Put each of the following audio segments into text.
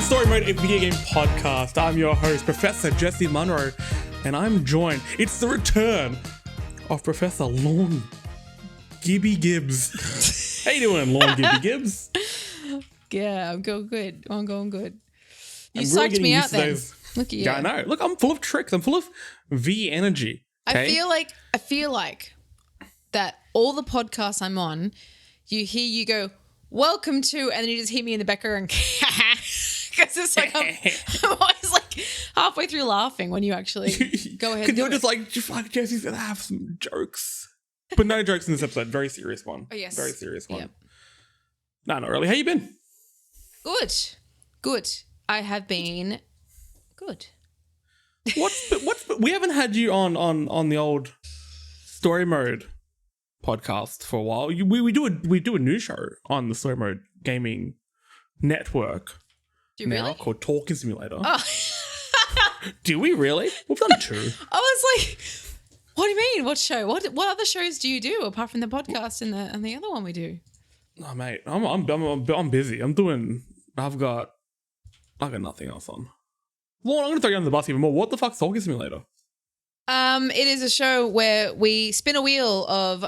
Story Mode, a video game podcast. I'm your host, Professor Jesse Munro, and I'm joined. It's the return of Professor Lorne Gibby Gibbs. How you doing, Lorne Gibby Gibbs? Yeah, I'm going good. I'm going good. You I'm really psyched me out then. those... Look at you. Yeah, I know. Look, I'm full of tricks. I'm full of V energy. Okay? I feel like that all the podcasts I'm on, you go, welcome to, and then you just hear me in the background because it's like I'm always like halfway through laughing when you actually go ahead and do you're just like Jesse's gonna have some jokes. But no jokes in this episode. Very serious one. Oh, yes. Very serious one. Yep. No, not really. How you been? Good. I have been good. We haven't had you on the old Story Mode podcast for a while. We do a new show on the Story Mode Gaming Network. Do you now really? called Talking Simulator. Oh. Do we really? We've done two. I was like, what do you mean? What show? What other shows do you do apart from the podcast and the other one we do? Oh mate, I'm busy. I've got nothing else on. Well, I'm gonna throw you under the bus even more. What the fuck's Talking Simulator? It is a show where we spin a wheel of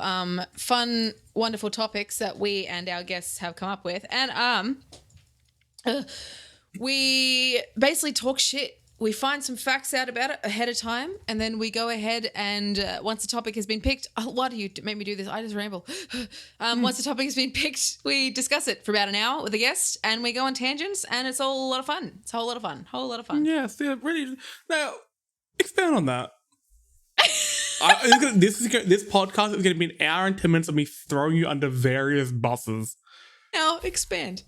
fun, wonderful topics that we and our guests have come up with, and we basically talk shit. We find some facts out about it ahead of time, and then we go ahead and once the topic has been picked, why do you make me do this? I just ramble. Once the topic has been picked, we discuss it for about an hour with a guest, and we go on tangents, and it's all a lot of fun. It's a whole lot of fun. Yes, yeah, really. Now, expand on that. This podcast is going to be an hour and 10 minutes of me throwing you under various buses. Now, expand.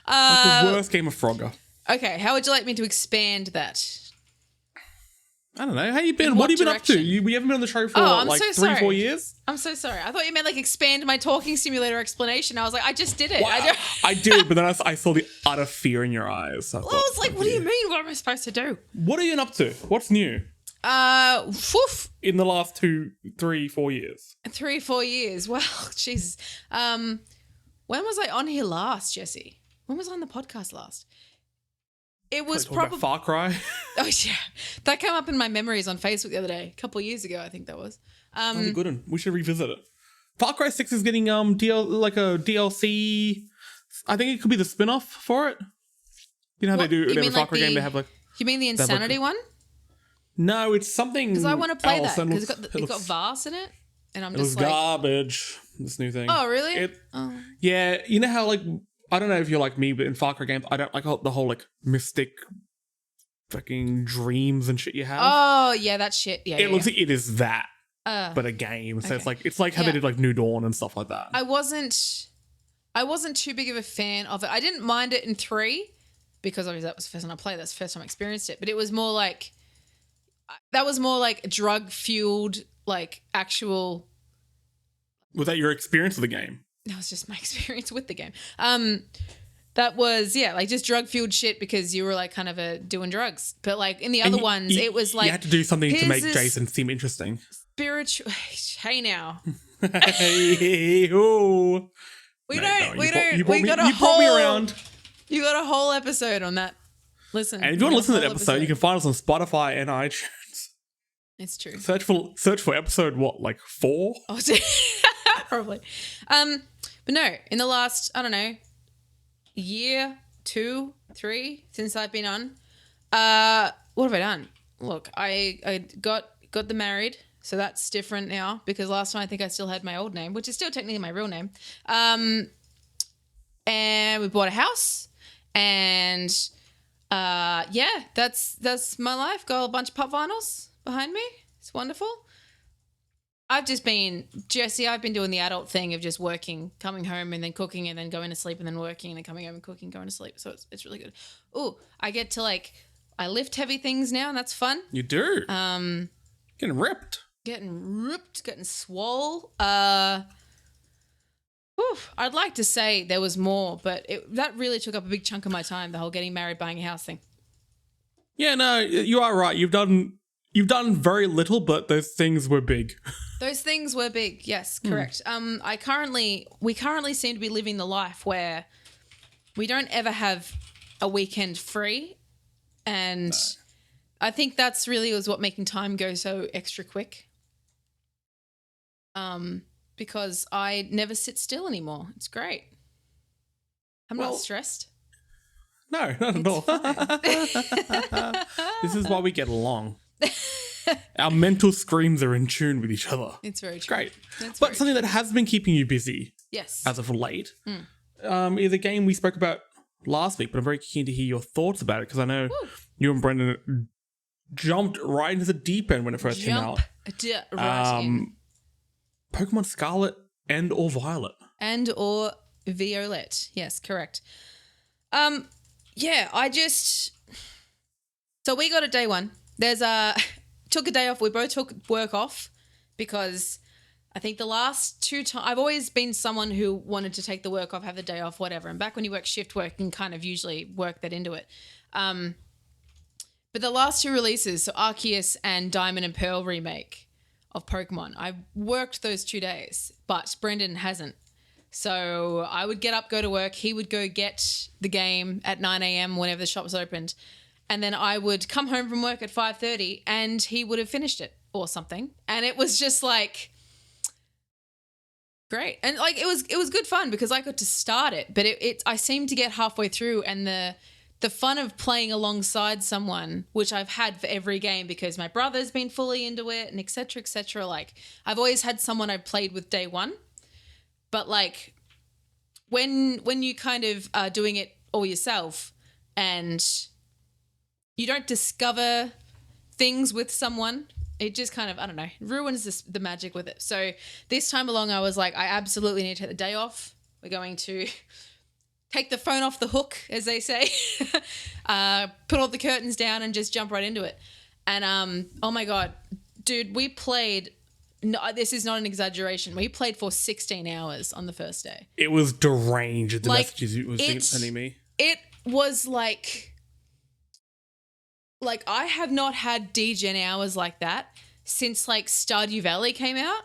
Like the worst game of Frogger. Okay, how would you like me to expand that? I don't know. How you been? What have you been up direction? to? We haven't been on the show for I'm like so 3-4 sorry. years. I'm so sorry. I thought you meant like expand my talking simulator explanation. I was like, I just did it. Well, I did, but then I saw the utter fear in your eyes. So I was like, what do you mean? What am I supposed to do? What are you up to? What's new? In the last 2, 3, 4 years. 3, 4 years. Well, Jesus. When was I on here last, Jesse? When was I on the podcast last? It was probably Far Cry. Oh yeah, that came up in my memories on Facebook the other day, a couple of years ago. I think that was. That's a good one. We should revisit it. Far Cry 6 is getting a DLC. I think it could be the spin-off for it. You know how they do in every Far Cry game. They have like. You mean the Insanity one? No, it's something. Because I want to play else, that because it's got Vars in it, and I'm just like garbage. This new thing. Oh really? Yeah, you know how like. I don't know if you're like me, but in Far Cry games, I don't like the whole like mystic fucking dreams and shit you have. Oh, yeah, that shit. Yeah, it looks like it is that, but a game. So okay. it's like how they did like New Dawn and stuff like that. I wasn't too big of a fan of it. I didn't mind it in 3 because obviously that was the first time I played. That's the first time I experienced it. But it was more like drug fueled, like actual. Was that your experience of the game? That was just my experience with the game. That was, like just drug fueled shit because you were like kind of doing drugs. But like in the other ones, it was like. You had to do something to make Jason seem interesting. Spiritual. Hey now. Hey, oh. We got a whole episode on that. Listen. And if you want to listen to that episode, you can find us on Spotify and iTunes. It's true. Search for episode, like 4? Oh, probably. But no, in the last, I don't know, year, 2, 3 since I've been on, what have I done? Look, I got them married, so that's different now because last time I think I still had my old name, which is still technically my real name. And we bought a house, and that's my life. Got a bunch of pop vinyls behind me. It's wonderful. I've been doing the adult thing of just working, coming home and then cooking and then going to sleep and then working and then coming home and cooking, going to sleep. So it's really good. Oh, I get to I lift heavy things now and that's fun. You do. Getting ripped. Getting swole. I'd like to say there was more, but that really took up a big chunk of my time, the whole getting married, buying a house thing. Yeah, no, you are right. You've done very little, but those things were big. Those things were big. Yes, correct. We currently seem to be living the life where we don't ever have a weekend free. And I think that's really was what making time go so extra quick. Because I never sit still anymore. It's great. I'm not stressed. No, not at all. This is why we get along. Our mental screams are in tune with each other. It's very true. Great. But something that has been keeping you busy, yes, as of late, is a game we spoke about last week, but I'm very keen to hear your thoughts about it because I know you and Brendan jumped right into the deep end when it first came out. Right in. Pokemon Scarlet and or Violet. And or Violet. Yes, correct. Yeah, so we got it day one. Took a day off. We both took work off because I think the last 2 times, I've always been someone who wanted to take the work off, have the day off, whatever. And back when you work shift work, you can kind of usually work that into it. But the last 2 releases, so Arceus and Diamond and Pearl remake of Pokemon, I worked those 2 days, but Brendan hasn't. So I would get up, go to work. He would go get the game at 9 a.m. whenever the shops opened. And then I would come home from work at 5:30 and he would have finished it or something. And it was just like great. And like it was good fun because I got to start it, but I seemed to get halfway through and the fun of playing alongside someone, which I've had for every game because my brother's been fully into it and et cetera, et cetera. Like I've always had someone I played with day one. But like when you kind of are doing it all yourself and you don't discover things with someone, it just kind of, I don't know, ruins the magic with it. So this time along, I was like, I absolutely need to take the day off. We're going to take the phone off the hook, as they say, put all the curtains down and just jump right into it. And oh my God, dude, we played, no, this is not an exaggeration, we played for 16 hours on the first day. It was deranged, the like, messages it was sending me. It was like I have not had degen hours like that since like Stardew Valley came out.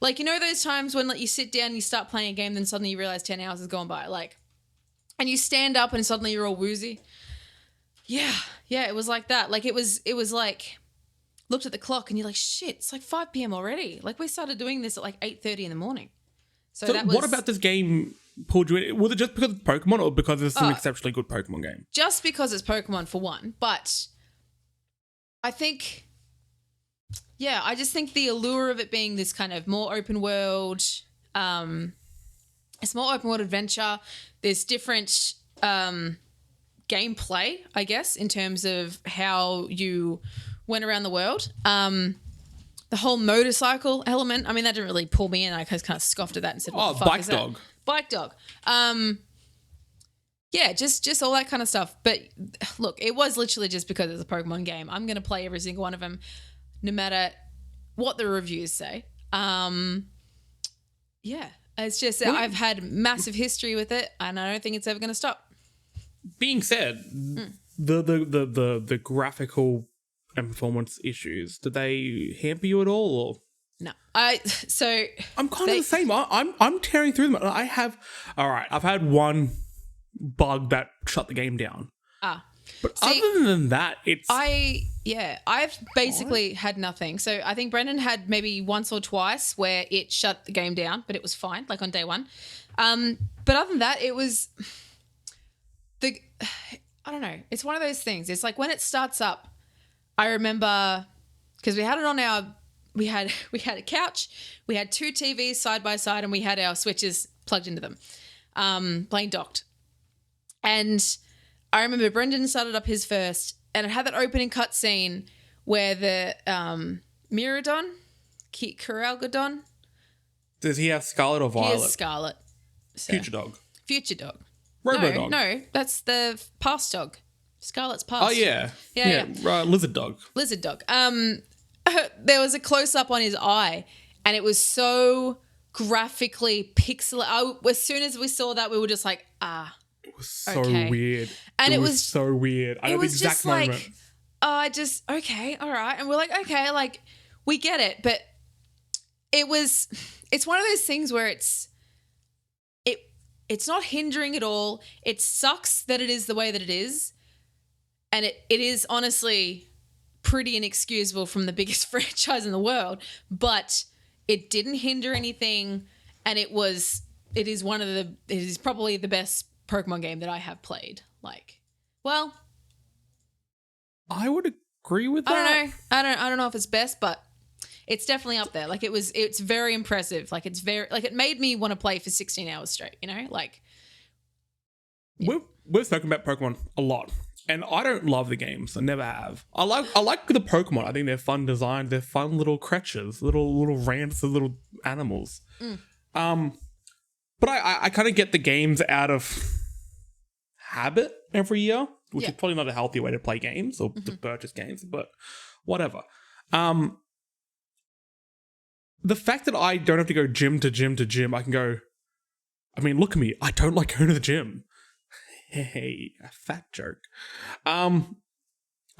Like, you know those times when like you sit down and you start playing a game, then suddenly you realize 10 hours has gone by, like, and you stand up and suddenly you're all woozy. Yeah, it was like that. Like it was like, looked at the clock and you're like, shit, it's like 5 p.m. already. Like we started doing this at like 8:30 in the morning. So that was, what about this game pulled you in? Was it just because it's Pokemon or because it's an exceptionally good Pokemon game? Just because it's Pokemon for one, but I think, yeah, I just think the allure of it being this kind of more open world, it's more open world adventure. There's different gameplay, I guess, in terms of how you went around the world. The whole motorcycle element, I mean, that didn't really pull me in. I just kind of scoffed at that and said, what the fuck is that? Bike dog. Yeah, just all that kind of stuff. But look, it was literally just because it's a Pokemon game. I'm going to play every single one of them, no matter what the reviews say. Yeah, it's just I've had massive history with it, and I don't think it's ever going to stop. Being said, the graphical and performance issues, did they hamper you at all? Or? No, I'm kind of the same. I'm tearing through them. I've had one bug that shut the game down. But other than that, I've basically had nothing. So I think Brendan had maybe once or twice where it shut the game down, but it was fine, like on day one. But other than that, it was I don't know. It's one of those things. It's like when it starts up, I remember because we had it on we had a couch, we had 2 TVs side by side, and we had our switches plugged into them, playing docked. And I remember Brendan started up his first, and it had that opening cutscene where the Miraidon, Kuralgadon. Does he have Scarlet or Violet? He has Scarlet. So. Future dog. Robo-dog. No, that's the past dog. Scarlet's past. Oh, yeah. Yeah. Lizard dog. Lizard dog. There was a close-up on his eye, and it was so graphically pixelated. As soon as we saw that, we were just like, It was so weird. And it was so weird. I know the exact moment. Okay, all right. And we're like, okay, like, we get it. But it's one of those things where it's not hindering at all. It sucks that it is the way that it is. And it is honestly pretty inexcusable from the biggest franchise in the world, but it didn't hinder anything, and it is probably the best Pokemon game that I have played. Like, well, I would agree with that. I don't know if it's best, but it's definitely up there. Like it's very impressive. Like it made me want to play for 16 hours straight, you know? Like we've spoken about Pokemon a lot. And I don't love the games. I never have. I like the Pokemon. I think they're fun design. They're fun little creatures, little rants of little animals. But I kind of get the games out of habit every year, which is probably not a healthy way to play games or to purchase games, but whatever. The fact that I don't have to go gym to gym to gym, I can go, I mean, look at me. I don't like going to the gym. Hey, a fat joke. I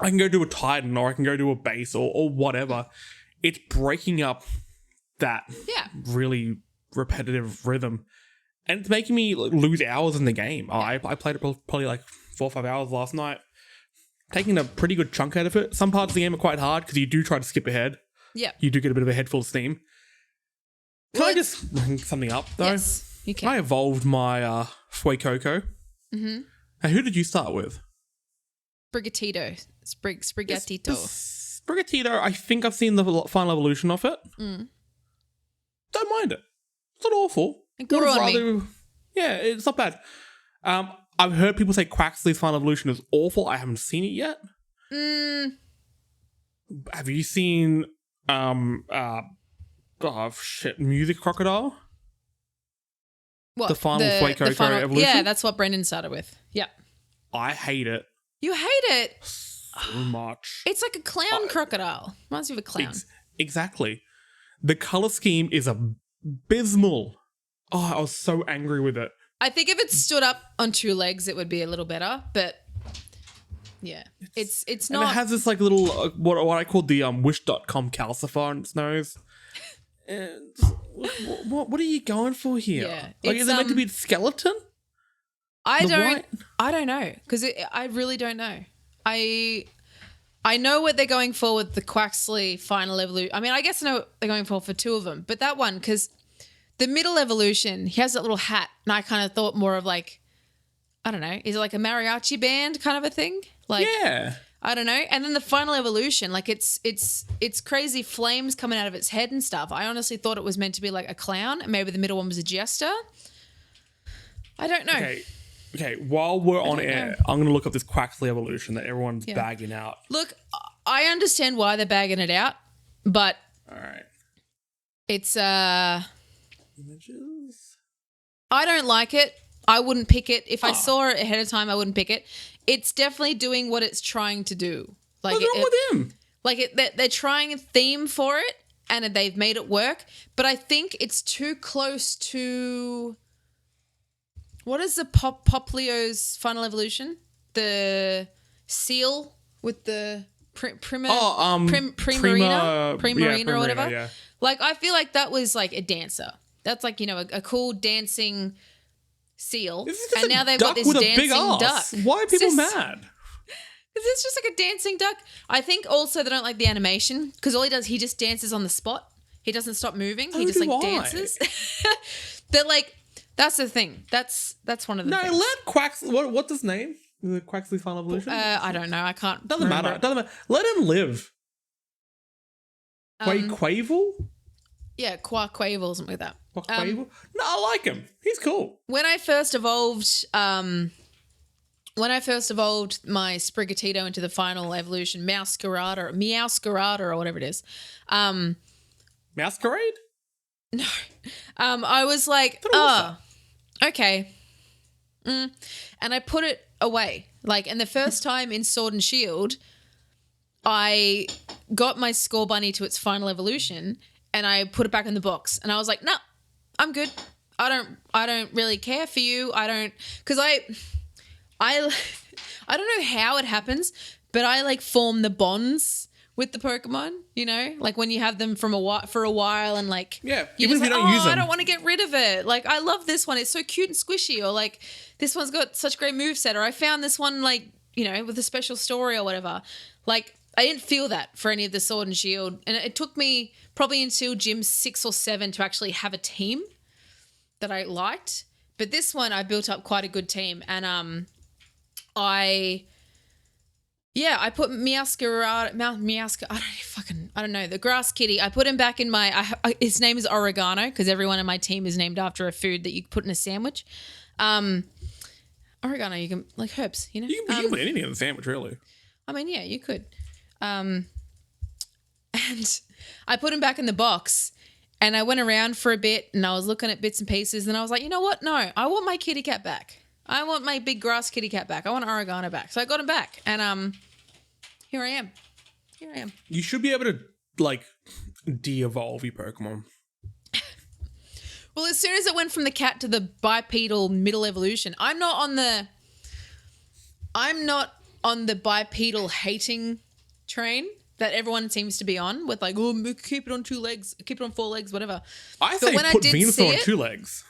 can go do a Titan or I can go do a base or whatever. It's breaking up that really repetitive rhythm. And it's making me lose hours in the game. I played it probably like 4 or 5 hours last night. Taking a pretty good chunk out of it. Some parts of the game are quite hard because you do try to skip ahead. Yeah. You do get a bit of a head full of steam. Can I just bring something up though? Yes, you can. I evolved my Fuecoco. Mm-hmm. And who did you start with? Sprigatito. Sprigatito, I think I've seen the final evolution of it. Don't mind it. It's not awful. It grew on me. Yeah, it's not bad. I've heard people say Quaxly's final evolution is awful. I haven't seen it yet. Have you seen Music Crocodile? What? The final Fuecoco evolution? Yeah, that's what Brendan started with. Yeah. I hate it. You hate it? So much. It's like a clown crocodile. Reminds me of a clown. Exactly. The color scheme is abysmal. Oh, I was so angry with it. I think if it stood up on 2 legs, it would be a little better, but yeah, it's not. And it has this like little, what I call the Wish.com calcifer on its nose. And what are you going for here? Yeah, like, is it meant to be a skeleton? I don't know because I really don't know. I know what they're going for with the Quaxly final evolution. I mean, I guess I know what they're going for 2 of them, but that one, because the middle evolution, he has that little hat, and I kind of thought more of like, I don't know, is it like a mariachi band kind of a thing? Like, yeah. I don't know. And then the final evolution, like it's crazy flames coming out of its head and stuff. I honestly thought it was meant to be like a clown, and maybe the middle one was a jester. I don't know. Okay, while we're on air, I'm going to look up this Quaxly evolution that everyone's bagging out. Look, I understand why they're bagging it out, but all right. It's images. I don't like it. I wouldn't pick it. If I saw it ahead of time, I wouldn't pick it. It's definitely doing what it's trying to do. Like what's wrong with him? Like they're trying a theme for it, and they've made it work. But I think it's too close to what is the Poplio's final evolution? The seal with the Primarina or whatever. Yeah. Like I feel like that was like a dancer. That's like, you know, a cool dancing seal. And now they've got this dancing duck. Why are people mad? Because it's just like a dancing duck. I think also they don't like the animation because all he just dances on the spot. He doesn't stop moving. He just like dances. They're like, that's the thing. That's one of the things. No, let Quaxly, what's his name? The Quaxly final evolution? I don't know. I can't. Doesn't matter. Let him live. Quavel? Yeah, Quavel, something like that. Quavel? No, I like him. He's cool. When I first evolved my Sprigatito into the final evolution, Meowscarada or whatever it is. Masquerade? No. I was like, okay. And I put it away. Like, and the first time in Sword and Shield, I got my Score Bunny to its final evolution and I put it back in the box. And I was like, no, I'm good. I don't really care for you. Because I don't know how it happens, but I like form the bonds with the Pokemon, you know, like when you have them for a while and like, Yeah, you even just if you like, don't use I them. don't want to get rid of it. Like, I love this one. It's so cute and squishy. Or like, this one's got such great moveset. Or I found this one, like, you know, with a special story or whatever. Like, I didn't feel that for any of the Sword and Shield. And it took me probably until Gym 6 or 7 to actually have a team that I liked. But this one, I built up quite a good team. And I put I don't know, the grass kitty. I put him back in my, his name is Oregano because everyone in my team is named after a food that you put in a sandwich. Oregano, you can, like herbs, you know? You can put anything in the sandwich, really. I mean, yeah, you could. And I put him back in the box and I went around for a bit and I was looking at bits and pieces and I was like, you know what? No, I want my kitty cat back. I want my big grass kitty cat back. I want Oregano back. So I got him back and here I am. You should be able to, like, de-evolve your Pokemon. Well, as soon as it went from the cat to the bipedal middle evolution, I'm not on the bipedal hating train that everyone seems to be on with like, oh, keep it on 2 legs, keep it on 4 legs, whatever. I say put Venusaur on 2 legs.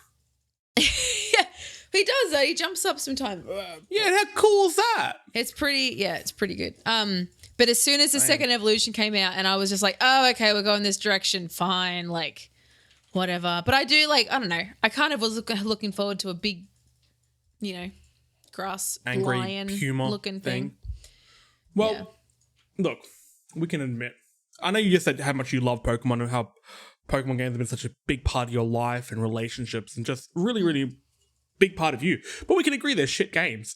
Yeah, he does though. He jumps up sometimes. Yeah, how cool is that? It's pretty good. But as soon as the second evolution came out and I was just like, oh, okay, we're going this direction, fine, like, whatever. But I do, like, I don't know, I kind of was looking forward to a big, you know, grass angry lion puma looking thing. Well, look, we can admit, I know you just said how much you love Pokemon and how Pokemon games have been such a big part of your life and relationships and just really, really big part of you. But we can agree they're shit games.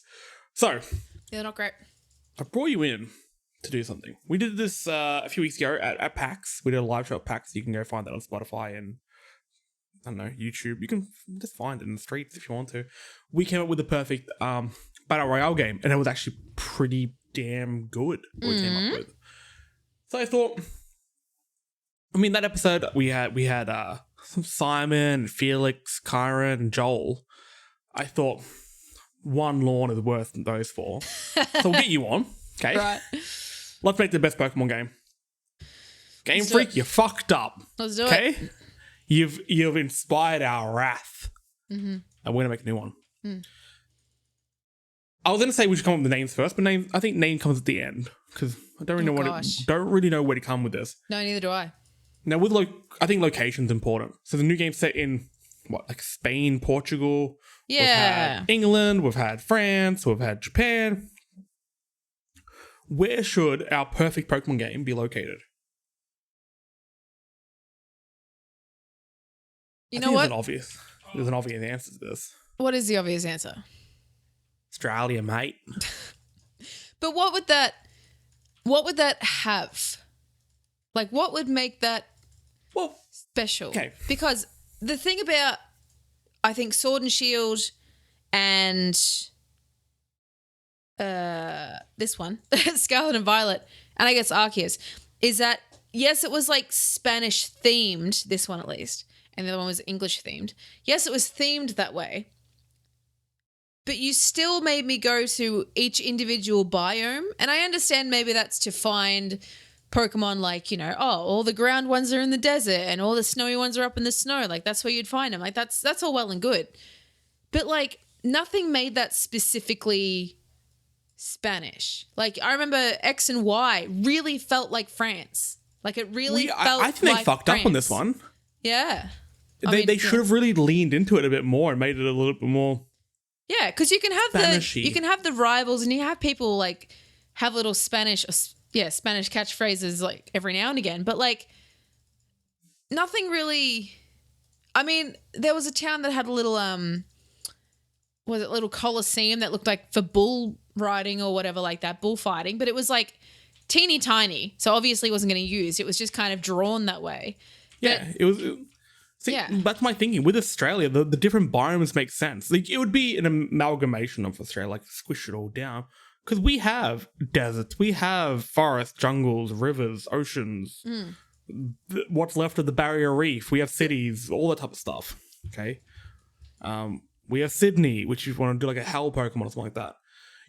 So, Yeah, they're not great. I brought you in to do something. We did this a few weeks ago at PAX. We did a live show at PAX. You can go find that on Spotify and, I don't know, YouTube. You can just find it in the streets if you want to. We came up with the perfect Battle Royale game, and it was actually pretty damn good what we came up with. So I thought, I mean, that episode we had Simon, Felix, Kyron, and Joel. I thought one lawn is worth those 4. So we'll get you on, okay? Right. Let's make the best Pokemon game. Game Freak, you fucked up. Let's do okay? it. You've inspired our wrath. And we're going to make a new one. I was going to say we should come up with the names first, but I think name comes at the end because I don't really know where to come with this. No, neither do I. Now, I think location's important. So the new game's set in, like Spain, Portugal. Yeah. We've had England, we've had France, we've had Japan. Where should our perfect Pokemon game be located? You know what? There's an obvious answer to this. What is the obvious answer? Australia, mate. But what would that have? Like, what would make that special? Okay. Because the thing about, I think, Sword and Shield and this one, Scarlet and Violet, and I guess Arceus, is that, yes, it was like Spanish themed, this one at least, and the other one was English themed. Yes, it was themed that way, but you still made me go to each individual biome, and I understand maybe that's to find Pokemon like, you know, all the ground ones are in the desert and all the snowy ones are up in the snow. Like, that's where you'd find them. Like, that's all well and good. But, like, nothing made that specifically Spanish. Like, I remember X and Y really felt like France. Like, it really felt I think like they fucked France. up on this one. Yeah. They should have really leaned into it a bit more and made it a little bit more. Yeah, because you can have the rivals and you have people like have little Spanish catchphrases like every now and again, but like nothing really. I mean, there was a town that had a little little coliseum that looked like for bull riding or whatever like that, bullfighting, but it was like teeny tiny, so obviously it wasn't getting used. It was just kind of drawn that way. Yeah, it was. See, that's my thinking. With Australia, the different biomes make sense. Like, it would be an amalgamation of Australia, like squish it all down. Because we have deserts, we have forests, jungles, rivers, oceans, what's left of the barrier reef, we have cities, all that type of stuff. Okay. We have Sydney, which you want to do like a hell Pokemon or something like that.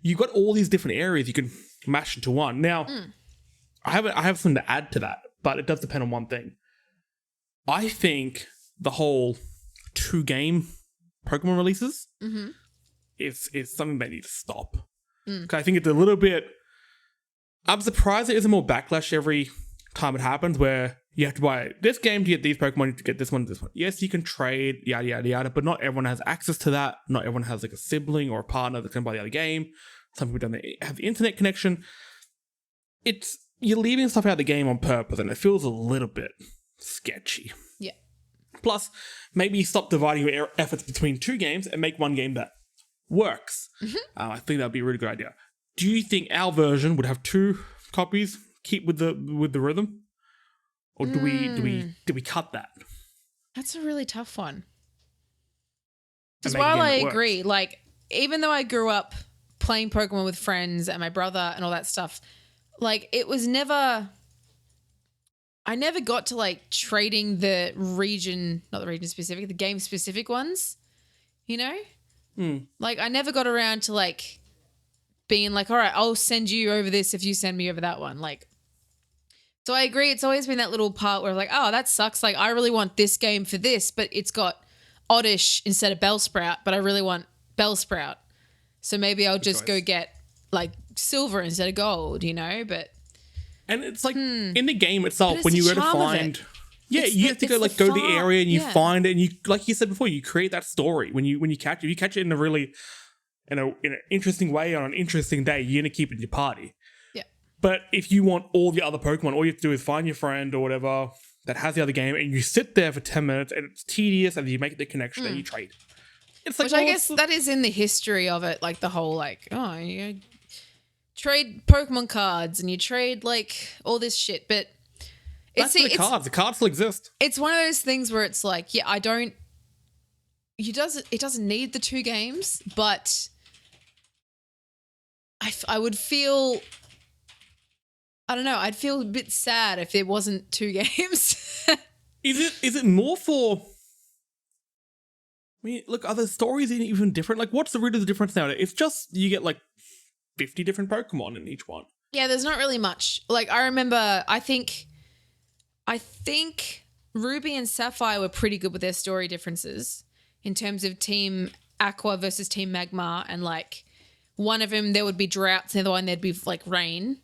You've got all these different areas you can mash into one. Now, I have something to add to that, but it does depend on one thing. I think the whole 2-game Pokemon releases is something they need to stop. Because I think it's a little bit. I'm surprised there isn't more backlash every time it happens where you have to buy this game to get these Pokemon, to get this one, this one. Yes, you can trade, yada, yada, yada, but not everyone has access to that. Not everyone has like a sibling or a partner that can buy the other game. Some people don't have the internet connection. You're leaving stuff out of the game on purpose, and it feels a little bit sketchy. Yeah. Plus, maybe stop dividing your efforts between 2 games and make one game that works. I think that'd be a really good idea. Do you think our version would have 2 copies? Keep with the rhythm, or do we cut that? That's a really tough one. Because while I agree, like even though I grew up playing Pokemon with friends and my brother and all that stuff, like it was never. I never got to like trading the region, not the region specific, the game specific ones. You know, like I never got around to like being like, all right, I'll send you over this if you send me over that one. Like, so I agree. It's always been that little part where I'm like, oh, that sucks. Like, I really want this game for this, but it's got Oddish instead of Bellsprout, but I really want Bellsprout. So maybe I'll just go get like silver instead of gold, you know? And it's like in the game itself, when you go to find, you have to go to the area and you find it, and you, like you said before, you create that story when you catch it. If you catch it in a really in an interesting way on an interesting day, you're gonna keep it in your party. Yeah. But if you want all the other Pokemon, all you have to do is find your friend or whatever that has the other game, and you sit there for 10 minutes, and it's tedious, and you make the connection and you trade. It's like, which I guess that is in the history of it, like the whole like, oh, you trade Pokemon cards and you trade like all this shit, but the cards still exist. It's one of those things where it's like, yeah, it doesn't need the 2 games, but I would feel, I don't know, I'd feel a bit sad if there wasn't 2 games. Is it more for, I mean, look, are the stories even different? Like, what's the root of the difference now? It's just you get like 50 different Pokemon in each one. Yeah, there's not really much. Like, I remember, I think Ruby and Sapphire were pretty good with their story differences in terms of Team Aqua versus Team Magmar, and like one of them there would be droughts, and the other one there'd be like rain.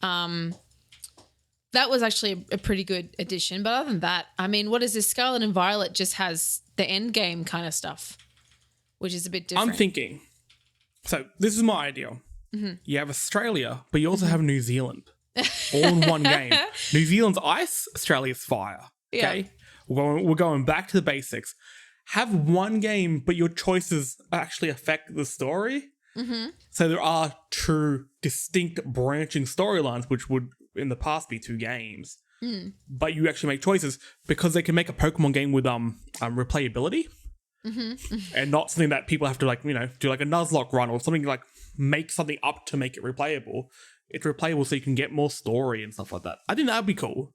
That was actually a pretty good addition. But other than that, I mean, what is this? Scarlet and Violet just has the end game kind of stuff, which is a bit different. I'm thinking, so this is my idea. You have Australia, but you also have New Zealand, all in one game. New Zealand's ice, Australia's fire. Okay, yeah. We're going back to the basics. Have one game, but your choices actually affect the story. So there are 2 distinct branching storylines, which would in the past be 2 games. But you actually make choices because they can make a Pokemon game with replayability. And not something that people have to like, you know, do like a Nuzlocke run or something, like make something up to make it replayable. It's replayable so you can get more story and stuff like that. I think that would be cool.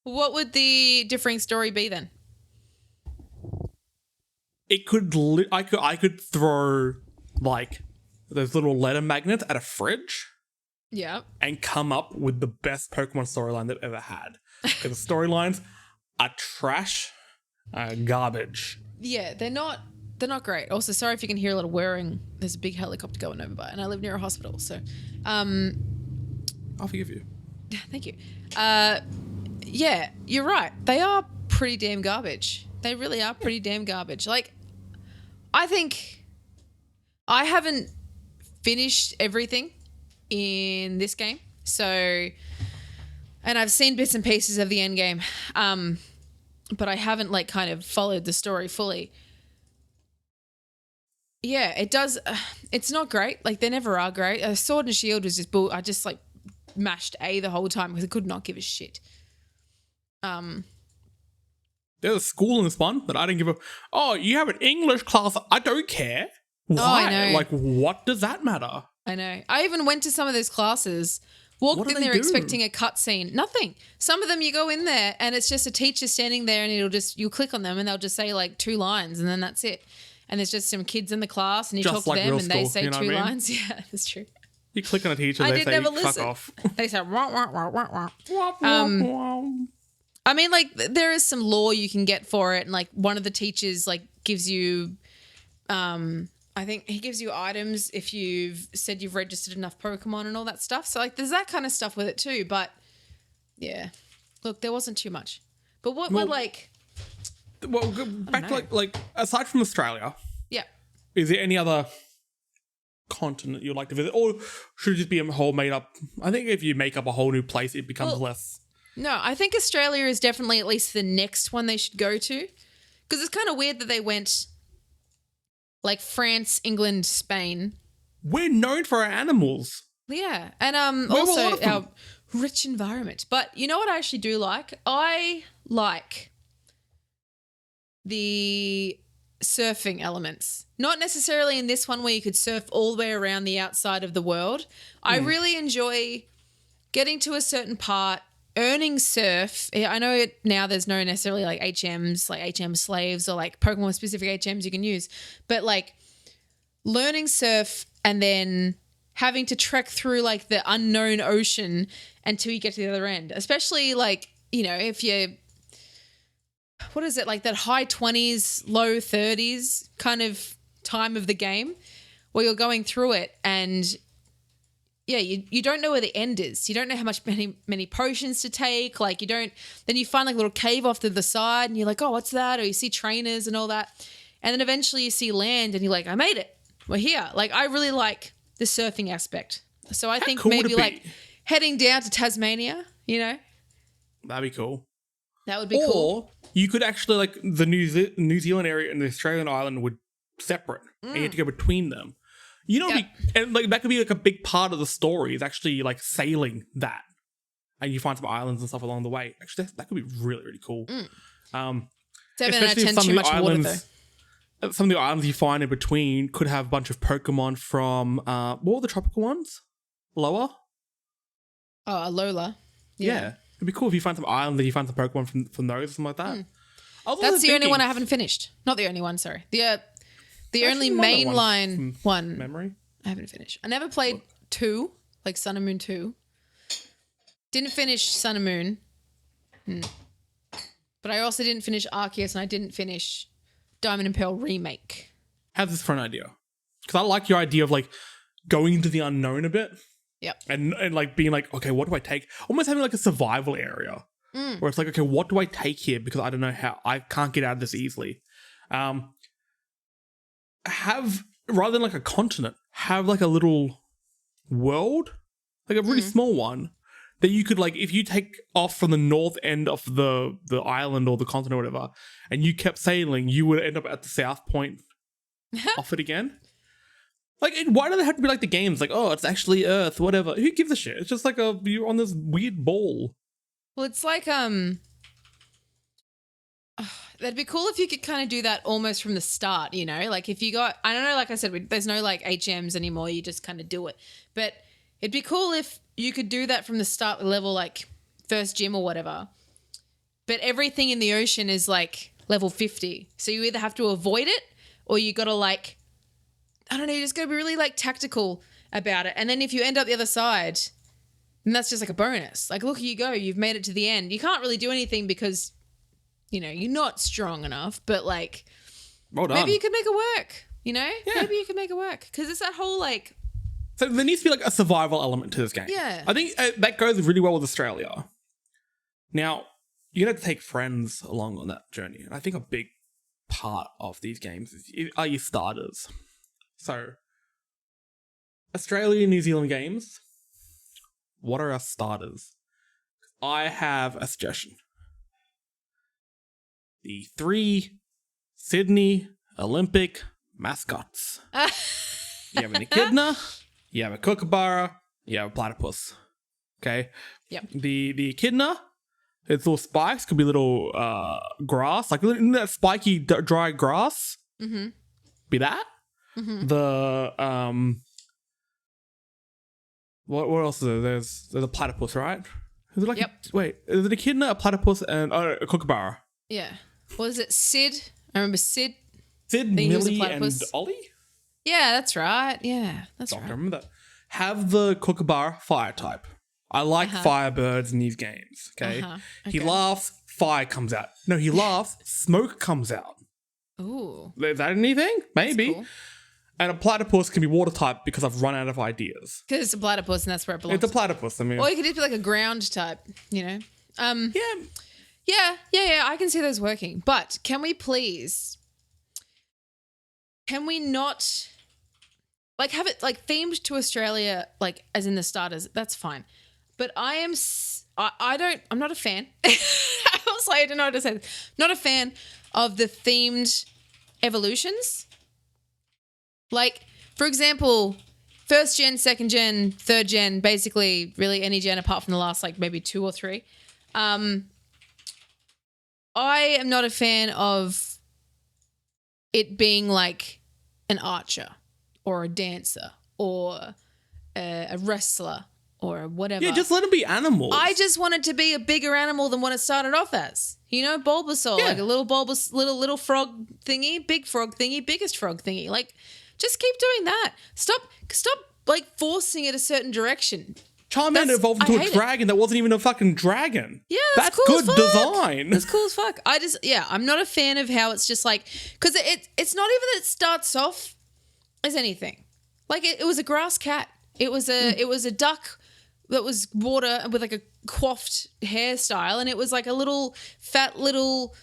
What would the differing story be then? It could, I could throw like those little letter magnets at a fridge. Yeah. And come up with the best Pokemon storyline they've ever had. Because the storylines are trash, garbage. Yeah, they're not great. Also, sorry if you can hear a lot of whirring. There's a big helicopter going over by, and I live near a hospital, so I'll forgive you. Thank you. Yeah, you're right. They are pretty damn garbage. They really are pretty damn garbage. Like, I think I haven't finished everything in this game, so, and I've seen bits and pieces of the end game, but I haven't like kind of followed the story fully. Yeah, it does. It's not great. Like, they never are great. Sword and Shield was just bull. I just like mashed A the whole time because I could not give a shit. There's a school in this one that I didn't give a. Oh, you have an English class. I don't care. Why? Oh, I know. Like, what does that matter? I know. I even went to some of those classes, walked in there expecting a cutscene. Nothing. Some of them you go in there and it's just a teacher standing there and you'll click on them and they'll just say like 2 lines and then that's it. And there's just some kids in the class and you just talk to like them and they school, say 2 lines. Yeah, that's true. You click on a teacher, I they did say, never fuck listen. off. They say, wah, wah, wah, wah, wah. Womp, womp, womp. I mean, like, there is some lore you can get for it. And, like, one of the teachers, like, gives you, I think he gives you items if you've said you've registered enough Pokemon and all that stuff. So, like, there's that kind of stuff with it too. But, yeah. Look, there wasn't too much. But what Well, would, like... Well, go back to, like, aside from Australia, Yeah. is there any other continent you'd like to visit? Or should it just be a whole made up... I think if you make up a whole new place, it becomes less... No, I think Australia is definitely at least the next one they should go to. Because it's kind of weird that they went like France, England, Spain. We're known for our animals. Yeah. And Where were a lot also of them? our rich environment. But you know what I actually do like? I like the surfing elements. Not necessarily in this one where you could surf all the way around the outside of the world. I really enjoy getting to a certain part, earning surf. I know now there's no necessarily like HMs, like HM slaves or like Pokemon specific HMs you can use, but like learning surf and then having to trek through like the unknown ocean until you get to the other end. Especially like, you know, if you're, what is it, like that high 20s, low 30s kind of time of the game where you're going through it and yeah, you don't know where the end is. You don't know how many potions to take. Like you don't, then you find like a little cave off to the side and you're like, oh, what's that? Or you see trainers and all that. And then eventually you see land and you're like, I made it. We're here. Like I really like the surfing aspect. So I think cool would maybe it be? like heading down to Tasmania, you know, That'd be cool. that would be cool. Or you could actually, like, the New Zealand area and the Australian island would separate. And you have to go between them. You know, Yep. and like that could be like a big part of the story is actually like sailing that. And you find some islands and stuff along the way. Actually, that could be really, really cool. Definitely especially not if tend some too of the much water islands, though. some of the islands you find in between could have a bunch of Pokemon from, what were the tropical ones? Lower? Oh, Alola. Yeah. It'd be cool if you find some islands and you find some Pokemon from those or something like that. I was That's also the only one I thinking- haven't finished. Not the only one, sorry. The only Actually, might have mainline one Memory? I haven't finished. I never played 2, like Sun and Moon 2. Didn't finish Sun and Moon. But I also didn't finish Arceus and I didn't finish Diamond and Pearl Remake. Have this for an idea. Because I like your idea of like going into the unknown a bit. Yep. And like being like, okay, what do I take? Almost having like a survival area. Where it's like, okay, what do I take here? Because I don't know how, I can't get out of this easily. Have, rather than like a continent, have like a little world, like a really small one that you could like, if you take off from the north end of the island or the continent or whatever, and you kept sailing, you would end up at the south point off it again. Like, why do they have to be like the games? Like, oh, it's actually Earth, whatever. Who gives a shit? It's just like you're on this weird ball. Well, it's like that'd be cool if you could kind of do that almost from the start, you know? Like if you got, I don't know, like I said, there's no like HMs anymore. You just kind of do it. But it'd be cool if you could do that from the start level, like first gym or whatever. But everything in the ocean is like level 50. So you either have to avoid it or you got to like, I don't know, you just got to be really like tactical about it. And then if you end up the other side, then that's just like a bonus. Like, look, you go, you've made it to the end. You can't really do anything because, you know, you're not strong enough, but like, Well done. maybe you could make it work, you know? Yeah. Maybe you could make it work. Because it's that whole like, So there needs to be like a survival element to this game. Yeah. I think that goes really well with Australia. Now, you're going to take friends along on that journey. And I think a big part of these games are your starters. So, Australia and New Zealand games, what are our starters? I have a suggestion. The 3 Sydney Olympic mascots. You have an echidna, you have a kookaburra, you have a platypus. Okay? Yep. The echidna, its little spikes could be little grass, like isn't that spiky dry grass? mm-hmm. Be that. The what else is there? There's a platypus, right? Is it like Yep. wait, is it an echidna, a platypus, and a kookaburra? Yeah. What is it? Sid? I remember Sid. Sid, Think he was a Millie, and platypus. Ollie? Yeah, that's right. Yeah, that's Doctor, right. remember that. have the kookaburra fire type. I like firebirds in these games, okay? He laughs, fire comes out. No, he laughs, smoke comes out. Ooh. Is that anything? Maybe. Cool. And a platypus can be water type because I've run out of ideas. Because it's a platypus and that's where it belongs. It's a platypus, I mean. Or you could just be like a ground type, you know? Yeah. Yeah, I can see those working. But can we not like have it like themed to Australia, like as in the starters? That's fine. But I'm not a fan. I don't know how to say this. Not a fan of the themed evolutions. Like, for example, 1st gen, 2nd gen, 3rd gen, basically really any gen apart from the last like maybe 2 or 3. I am not a fan of it being like an archer or a dancer or a wrestler or whatever. Yeah, just let them be animals. I just want it to be a bigger animal than what it started off as. You know, Bulbasaur, like a little little frog thingy, big frog thingy, biggest frog thingy. Like, just keep doing that. Stop like forcing it a certain direction. Charmander evolved into a dragon that wasn't even a fucking dragon. Yeah, that's cool good as fuck. Design. That's cool as fuck. I'm not a fan of how it's just like, because it's not even that it starts off as anything. Like it was a grass cat. It was a duck that was water with like a coiffed hairstyle, and it was like a little fat little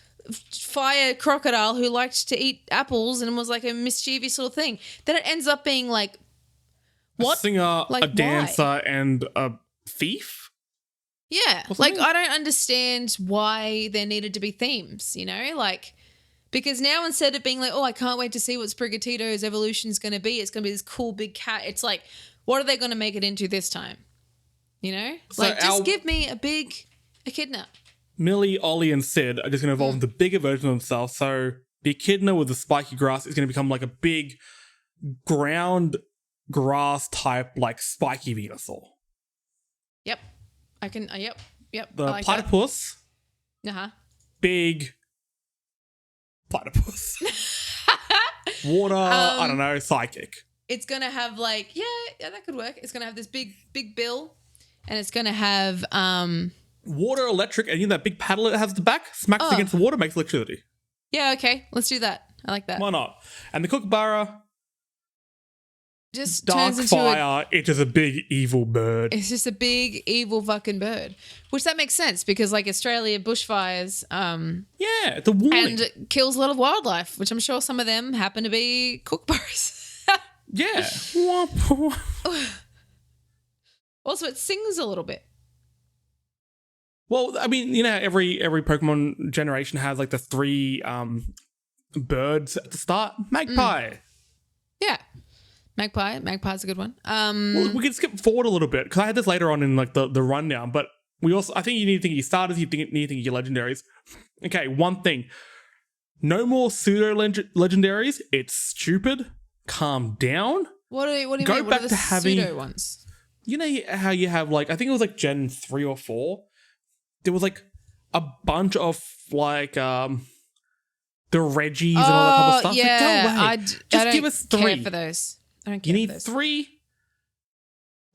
fire crocodile who liked to eat apples and was like a mischievous little thing. Then it ends up being like what? A singer, like, a dancer, why? and a thief? Yeah. Like, I don't understand why there needed to be themes, you know? Like, because now instead of being like, oh, I can't wait to see what Sprigatito's evolution is going to be, it's going to be this cool big cat. It's like, what are they going to make it into this time? You know? So like, just give me a echidna. Millie, Ollie, and Sid are just going to evolve into bigger versions of themselves. So the echidna with the spiky grass is going to become like a big ground grass type, like spiky Venusaur. Yep. I can, yep. The like platypus. Big platypus. Water, I don't know, psychic. It's going to have like, yeah, that could work. It's going to have this big bill, and it's going to have water, electric, and you know that big paddle it has at the back? Smacks against the water, makes electricity. Yeah, okay. Let's do that. I like that. Why not? And the kookaburra just dark turns into fire, it is a big evil bird. It's just a big evil fucking bird. Which that makes sense because like Australia bushfires yeah, the warning. and kills a lot of wildlife, which I'm sure some of them happen to be kookaburras. Yeah. Also, it sings a little bit. Well, I mean, you know, every Pokemon generation has like the 3 birds at the start. Magpie. Yeah. Magpie's a good one. Well, we can skip forward a little bit because I had this later on in like the rundown, but I think you need to think of your starters, you need to think of your legendaries. Okay, one thing. No more pseudo legendaries. It's stupid. Calm down. What do you mean? Go What back are the to having pseudo ones? You know how you have like, I think it was like Gen 3 or 4. There was like a bunch of like the Reggies and all that type of stuff. Yeah, like, go away. Just give us 3. Care for those. I don't care. You need for those. 3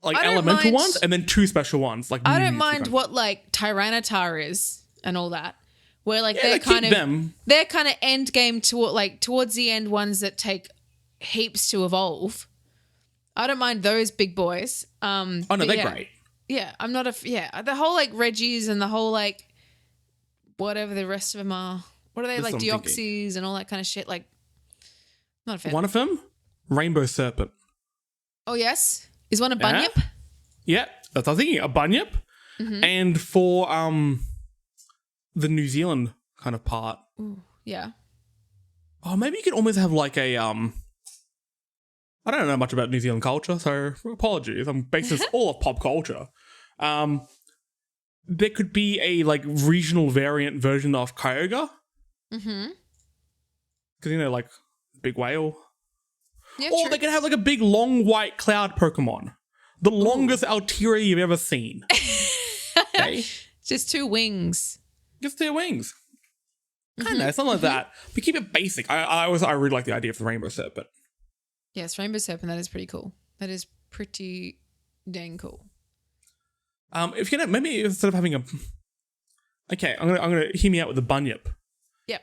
like elemental ones and then 2 special ones. Like I don't mind what like Tyranitar is and all that. Where like they're kind of end game towards the end ones that take heaps to evolve. I don't mind those big boys. Oh no, they're great. Yeah, I'm not the whole like Reggies and the whole like whatever the rest of them are. What are they like Deoxys and all that kind of shit? Like, not a fan. One of them, Rainbow Serpent. Oh yes, is one a Bunyip? Yeah, that's what I was thinking. A Bunyip, and for the New Zealand kind of part. Ooh, yeah. Oh, maybe you could almost have like a I don't know much about New Zealand culture, so apologies. I'm basing this all off pop culture. There could be a like regional variant version of Kyogre. Because you know, like big whale. Yeah, or true. they could have like a big long white cloud Pokemon. The longest Altaria you've ever seen. Okay? Just 2 wings. Just 2 wings. I don't know, something like that. But keep it basic. I really like the idea of the Rainbow Serpent. Yes, Rainbow Serpent, that is pretty cool. That is pretty dang cool. If you know, maybe instead of having a, okay, I'm gonna hear me out with the bunyip. Yep.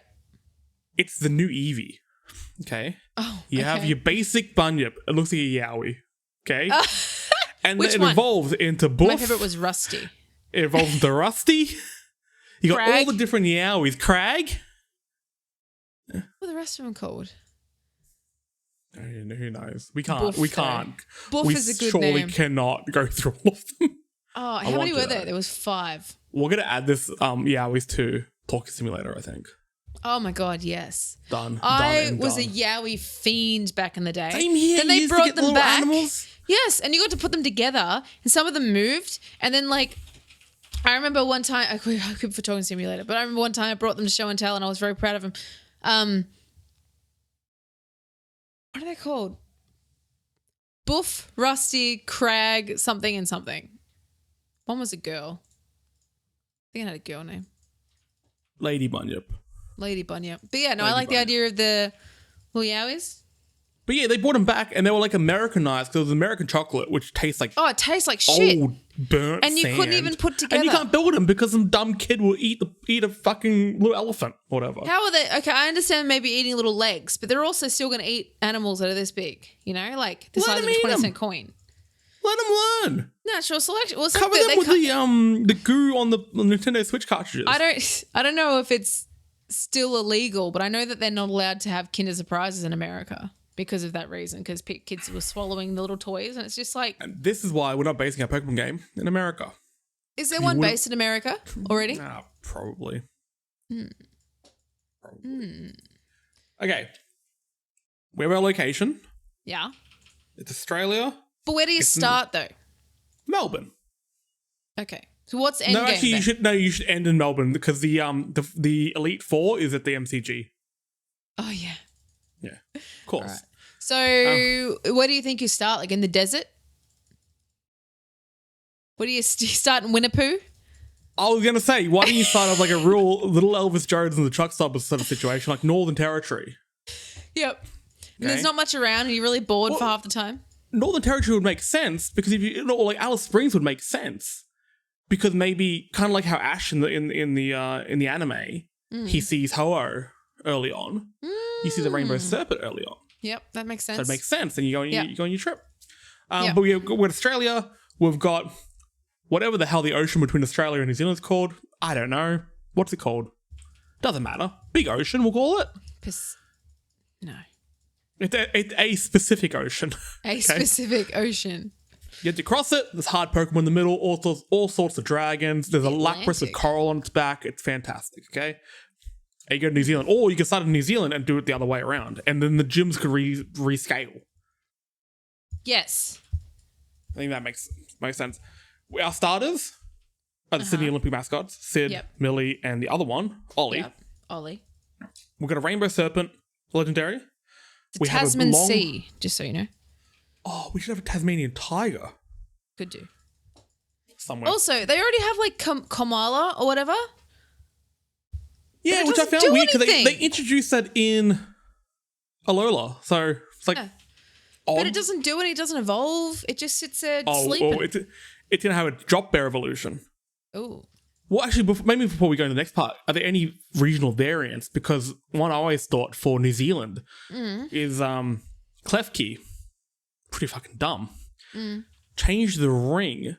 It's the new Eevee. Okay. Oh. You have your basic bunyip. It looks like a Yowie. Okay. And Which then it one? evolves into Boof. My favorite was Rusty. It evolves into Rusty. You got all Crag. the different Yowies. Crag. What are the rest of them called? Who knows? We can't. Boof, we though. can't. Boof we is a good surely name. cannot go through all of them. Oh, I how want many to were there? though. There was 5. We're gonna add this Yowies to Talking Simulator, I think. Oh my god, yes. Done. I done was done. a Yowie fiend back in the day. Same here. Then You they used to brought get them little back. animals. Yes, and you got to put them together, and some of them moved, and then like I remember one time I could for Talking Simulator, but I remember one time I brought them to show and tell, and I was very proud of them. What are they called? Boof, Rusty, Crag, something and something. One was a girl. I think it had a girl name. Lady Bunyip. Lady Bunyip. But yeah, no, I Lady like the Bunyip. idea of the little Yowies. But yeah, they brought them back and they were like Americanized because it was American chocolate, which tastes like Oh, it tastes like shit. old burnt And you couldn't sand. even put together. And you can't build them because some dumb kid will eat a fucking little elephant or whatever. How are they? Okay, I understand maybe eating little legs, but they're also still going to eat animals that are this big, you know, like the Let size of them a eat 20-cent 'em. coin. Let them learn. Natural selection. Well, Cover them with the goo on the Nintendo Switch cartridges. I don't know if it's still illegal, but I know that they're not allowed to have Kinder Surprises in America because of that reason, because kids were swallowing the little toys, and it's just like, And this is why we're not basing our Pokemon game in America. is there one based in America already? Nah, probably. Probably. Okay. We have our location. Yeah. It's Australia, But where do you start though? Melbourne. Okay. So what's end No, game actually, then? you should end in Melbourne because the Elite Four is at the MCG. Oh yeah. Yeah, of course. Right. So where do you think you start? Like in the desert? What do you start in Winnipoo? I was gonna say, why don't you start off like a real little Elvis Jones in the truck stop sort of situation, like Northern Territory? Yep. And there's Okay. not much around, and you're really bored for Well- half the time. Northern Territory would make sense because or like Alice Springs would make sense because maybe kind of like how Ash in the anime he sees Ho-Oh early on. You see the Rainbow Serpent early on, Yep, that makes sense. so it makes sense. And you go on, Yeah. you go on your trip. Yeah. But with Australia, we've got whatever the hell the ocean between Australia and New Zealand is called. I don't know. What's it called? Doesn't matter. Big ocean, we'll call it. No. It's a specific ocean. A specific ocean. You have to cross it. There's hard Pokemon in the middle. All sorts of dragons. There's a Lapras with Atlantic. coral on its back. It's fantastic. Okay. And you go to New Zealand, or you can start in New Zealand and do it the other way around, and then the gyms could rescale. Yes. I think that makes sense. Our starters are the Sydney Olympic mascots: Sid, Yep. Millie, and the other one, Ollie. Yep. Ollie. We've got a Rainbow Serpent, legendary. The We have a Tasman long- Sea, just so you know. Oh, we should have a Tasmanian tiger Could do. somewhere. Also, they already have like Kamala or whatever. Yeah, it which I doesn't found do weird because they anything. introduced that in Alola. So it's like Yeah. odd. But it doesn't do it. It doesn't evolve. It just sits there sleeping. Oh, it's gonna have a drop bear evolution. Oh. Well, actually, maybe before we go to the next part, are there any regional variants? Because one I always thought for New Zealand is Klefki. Pretty fucking dumb. Change the ring,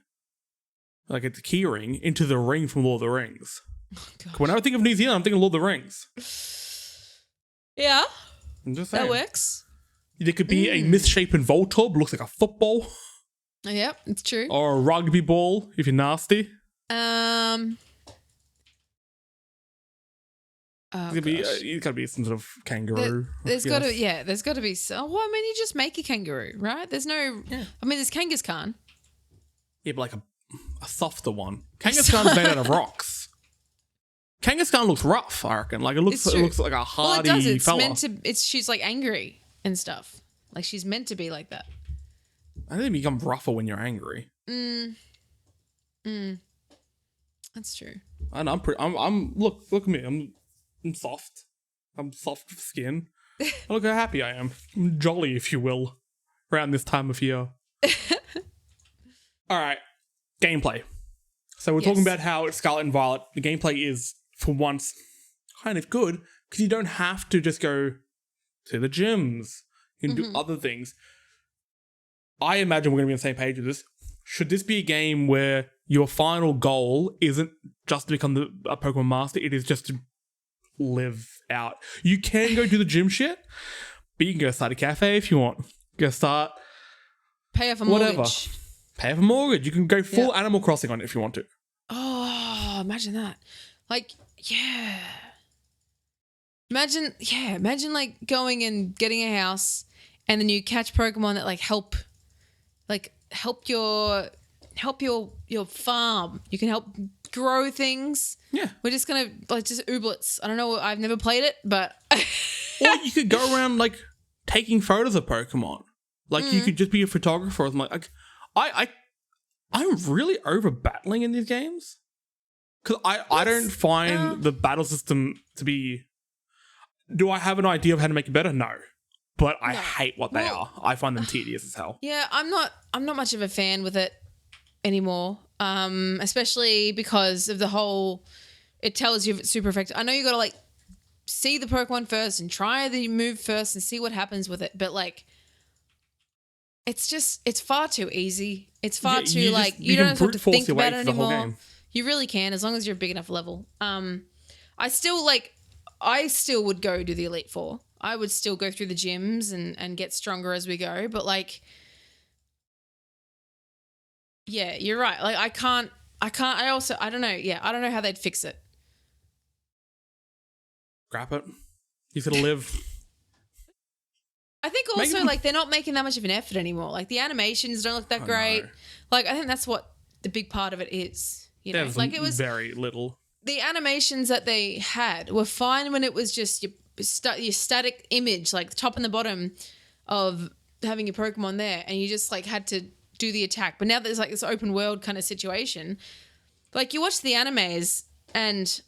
like it's a key ring, into the ring from Lord of the Rings. God. Whenever I think of New Zealand, I'm thinking Lord of the Rings. Yeah, I'm just saying. that works. There could be a misshapen Voltorb, looks like a football, Yep, it's true. or a rugby ball if you're nasty. Oh, It's gotta be some sort of kangaroo. there's I got to, guess. yeah, there's got to be. Well, I mean, you just make a kangaroo, right? There's no. Yeah. I mean, there's Kangaskhan. Yeah, but like a softer one. Kangaskhan's made out of rocks. Kangaskhan looks rough, I reckon. Like it looks It's true. like a Well, hardy it does. It's fella. meant to. She's like angry and stuff. Like she's meant to be like that. I think you become rougher when you're angry. That's true. I know, I'm look at me. I'm soft. I'm soft of skin. Look how happy I am. I'm jolly, if you will, around this time of year. All right, gameplay. So we're talking about how it's Scarlet and Violet. The gameplay is, for once, kind of good because you don't have to just go to the gyms. You can do other things. I imagine we're going to be on the same page with this. Should this be a game where your final goal isn't just to become a Pokemon Master, it is just to live out? You can go do the gym shit, but you can go start a cafe if you want. Go start... Pay off a whatever. mortgage. Pay off a mortgage. You can go full Animal Crossing on it if you want to. Oh, imagine that. Like, yeah. Imagine like going and getting a house and then you catch Pokemon that like help your farm. You can help grow things. Yeah. We're just gonna like just ooblets. I don't know. I've never played it, but or you could go around like taking photos of Pokemon. Like you could just be a photographer. I'm like, I'm really over battling in these games because I don't find the battle system to be. Do I have an idea of how to make it better? No. But I hate what they are. I find them tedious as hell. Yeah, I'm not much of a fan with it anymore. Especially because of the whole, it tells you if it's super effective. I know you got to like see the Pokemon first and try the move first and see what happens with it. But like, it's far too easy. It's far too you don't have to think about it anymore. You really can, as long as you're a big enough level. I still would go do the Elite Four. I would still go through the gyms and get stronger as we go. But like, yeah, you're right. Like I don't know. Yeah, I don't know how they'd fix it. Scrap it. He's gonna live. I think also like they're not making that much of an effort anymore. Like the animations don't look that great. No. Like I think that's what the big part of it is. You know, like it was very little. The animations that they had were fine when it was just your static image, like the top and the bottom of having your Pokemon there, and you just like had to do the attack. But now there's like this open world kind of situation. Like you watch the animes and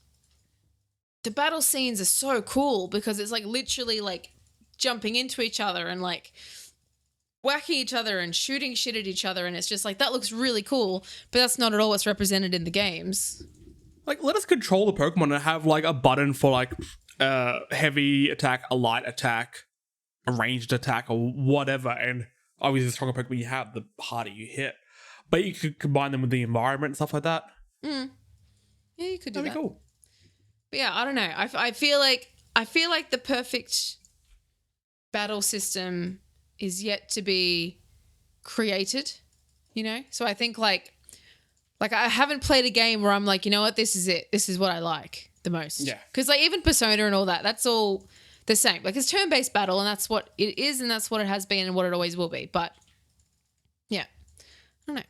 the battle scenes are so cool because it's like literally like jumping into each other and like whacking each other and shooting shit at each other, and it's just like that looks really cool, but that's not at all what's represented in the games. Like, let us control the Pokemon and have like a button for like heavy attack, a light attack, a ranged attack, or whatever. And obviously, the stronger Pokemon you have, the harder you hit. But you could combine them with the environment and stuff like that. Yeah, you could do that. That'd be cool. But yeah, I don't know. I feel like the perfect battle system is yet to be created, you know? So I think like I haven't played a game where I'm like, you know what, this is it. This is what I like the most. Yeah. Because like even Persona and all that, that's all the same. Like it's turn-based battle and that's what it is and that's what it has been and what it always will be. But yeah, I don't know.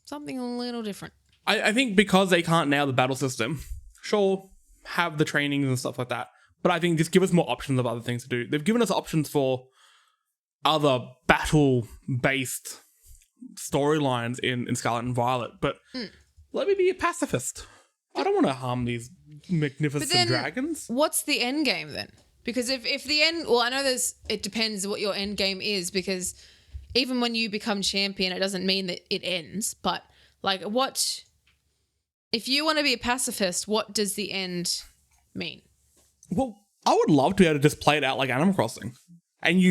Something a little different. I think because they can't nail the battle system, sure, have the trainings and stuff like that. But I think just give us more options of other things to do. They've given us options for other battle-based storylines in Scarlet and Violet, but let me be a pacifist. I don't want to harm these magnificent dragons. What's the end game then? Because if the end, well, I know it depends what your end game is, because even when you become champion, it doesn't mean that it ends. But like, what if you want to be a pacifist? What does the end mean? Well, I would love to be able to just play it out like Animal Crossing, and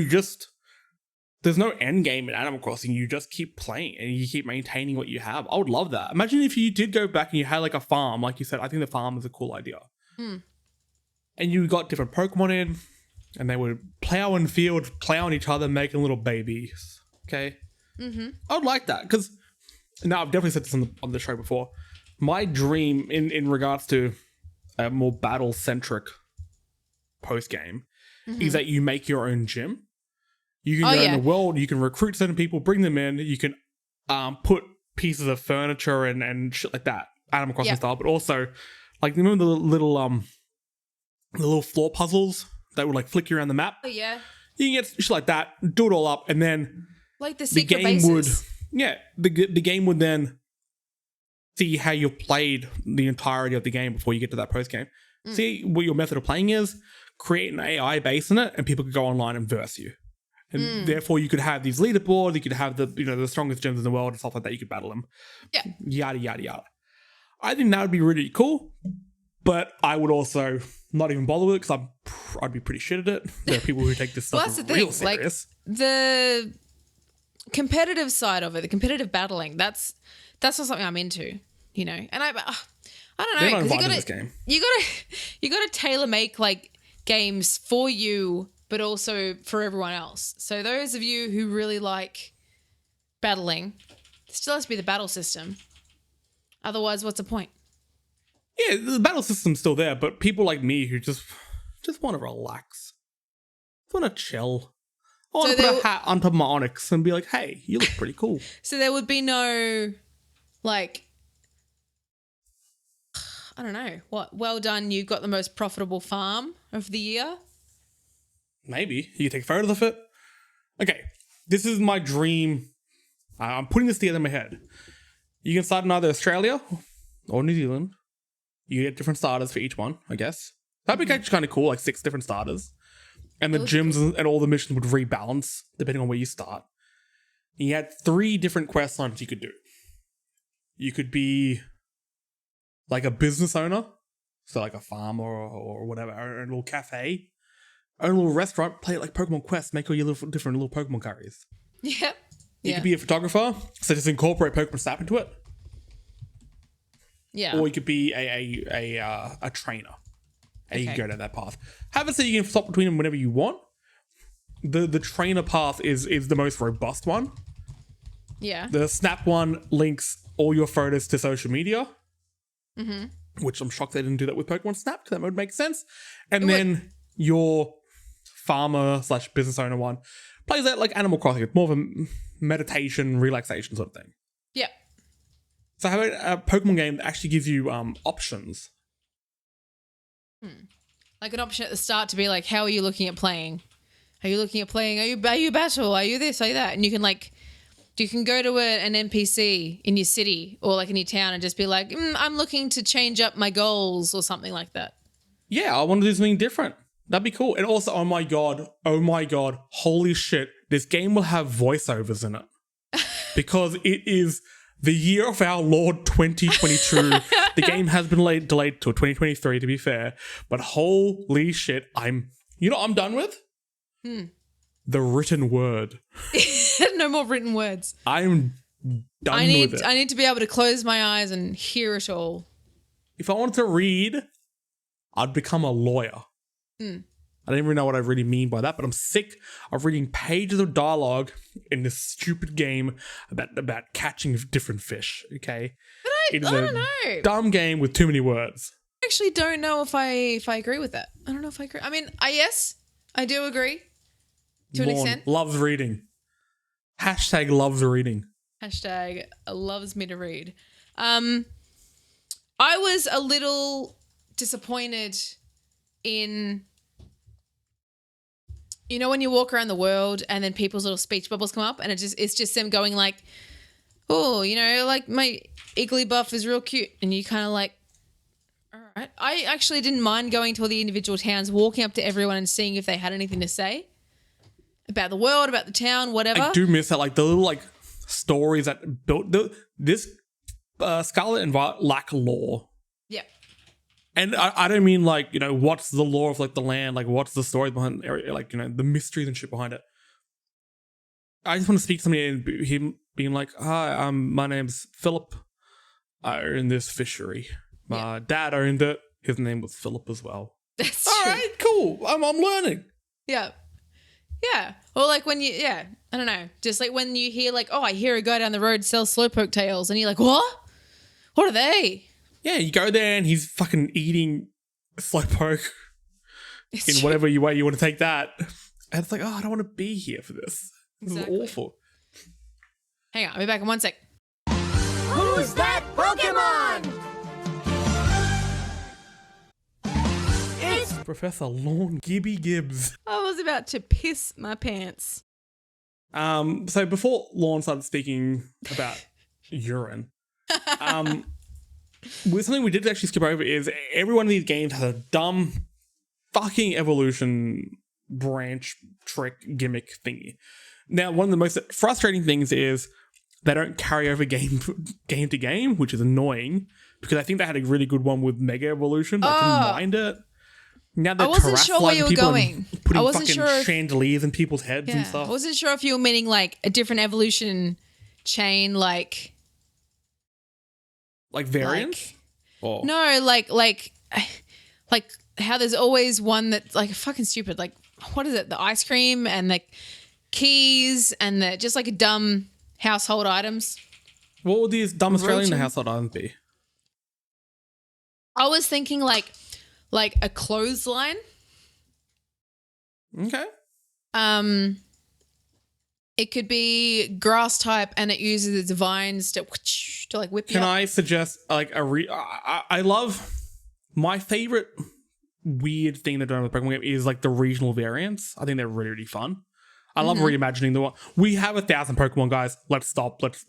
there's no end game in Animal Crossing. You just keep playing and you keep maintaining what you have. I would love that. Imagine if you did go back and you had like a farm, like you said. I think the farm is a cool idea. And you got different Pokemon in, and they would plow in fields, play on each other, making little babies. Okay? I would like that, because now I've definitely said this on the show before. My dream in regards to a more battle-centric post-game is that you make your own gym. You can go in the world, you can recruit certain people, bring them in, you can put pieces of furniture and shit like that, Animal Crossing style, but also, like, remember the little floor puzzles that would like flick you around the map? Oh yeah. You can get shit like that, do it all up, and then like the secret bases. The game would then see how you've played the entirety of the game before you get to that post game. See what your method of playing is, create an AI base in it, and people could go online and verse you. And therefore you could have these leaderboards, you could have the strongest gyms in the world and stuff like that, you could battle them. Yeah. Yada, yada, yada. I think that would be really cool, but I would also not even bother with it because I'd be pretty shit at it. There are people who take this stuff real serious. Like, the competitive side of it, the competitive battling, that's not something I'm into, And I don't know, because you gotta tailor make like games for you, but also for everyone else. So those of you who really like battling, it still has to be the battle system. Otherwise, what's the point? Yeah, the battle system's still there, but people like me who just want to relax, want to chill. I want to put a hat on top of my Onyx and be like, hey, you look pretty cool. So there would be no, like, I don't know, what, well done, you've got the most profitable farm of the year? Maybe. You can take photos of it. Okay, this is my dream. I'm putting this together in my head. You can start in either Australia or New Zealand. You get different starters for each one, I guess. That'd be actually kind of cool, like 6 different starters. And the gyms and all the missions would rebalance depending on where you start. And you had 3 different quest lines you could do. You could be like a business owner, so like a farm or whatever, or a little cafe, or a little restaurant, play it like Pokemon Quest, make all your different little Pokemon carries. Yep. You could be a photographer, so just incorporate Pokemon Snap into it. Yeah. Or you could be a trainer. And you can go down that path. Have it so you can swap between them whenever you want. The trainer path is the most robust one. Yeah. The Snap one links all your photos to social media. Mm-hmm. Which I'm shocked they didn't do that with Pokemon Snap, because that would make sense. And then your farmer / business owner one plays that like Animal Crossing. It's more of a meditation, relaxation sort of thing. Yeah. So how about a Pokemon game that actually gives you options? Like an option at the start to be like, how are you looking at playing? Are you looking at playing? Are you battle? Are you this? Are you that? And you can go to an NPC in your city or like in your town and just be like, I'm looking to change up my goals or something like that. Yeah, I want to do something different. That'd be cool. And also, oh my god, holy shit, this game will have voiceovers in it. Because it is the year of our Lord 2022. The game has been delayed till 2023, to be fair. But holy shit, I'm done with? The written word. No more written words. I'm done with it. I need to be able to close my eyes and hear it all. If I wanted to read, I'd become a lawyer. I don't even know what I really mean by that, but I'm sick of reading pages of dialogue in this stupid game about catching different fish, okay? But I don't know. Dumb game with too many words. I actually don't know if I agree with that. I don't know if I agree. I mean, yes, I do agree to an extent. Loves reading. Hashtag loves reading. Hashtag loves me to read. I was a little disappointed in, when you walk around the world and then people's little speech bubbles come up and it's just them going like, oh, like my Igglybuff is real cute. And you kind of like, all right. I actually didn't mind going to all the individual towns, walking up to everyone and seeing if they had anything to say about the world, about the town, whatever. I do miss that, like the little like stories that built this Scarlet and Violet lack lore. Yeah. And I don't mean like, what's the lore of like the land, like what's the story behind like, the mysteries and shit behind it. I just want to speak to somebody and him being like, hi, my name's Philip. I own this fishery. My dad owned it. His name was Philip as well. That's all true. Right, cool. I'm learning. Yeah. Yeah. Or like when I don't know. Just like when you hear like, oh, I hear a guy down the road sells slowpoke tails and you're like, what? What are they? Yeah, you go there and he's fucking eating slowpoke in whatever way you want to take that. And it's like, oh, I don't want to be here for this. This is awful. Hang on, I'll be back in 1 sec. Who's that Pokemon? It's Professor Lorne Gibby Gibbs. I was about to piss my pants. So before Lorne started speaking about urine, something we did actually skip over is every one of these games has a dumb fucking evolution branch trick gimmick thingy. Now, one of the most frustrating things is they don't carry over game to game, which is annoying because I think they had a really good one with Mega Evolution. I didn't mind it. Now they're I wasn't sure where you were people going. and putting I wasn't fucking sure if- chandeliers in people's heads and Yeah. stuff. I wasn't sure if you were meaning like a different evolution chain, like Variants? Or no, like how there's always one that's like fucking stupid. Like what is it? The ice cream and the keys and the just like a dumb household items. what would these dumb Australian Roaching? household items be? I was thinking like a clothesline. Okay. It could be grass type and it uses its vines to like whip you Can up. I suggest like I love my favorite weird thing they've done with the Pokemon game is like the regional variants. I think they're really, really fun. I love reimagining the one. We have 1,000 Pokemon, guys. Let's stop. Let's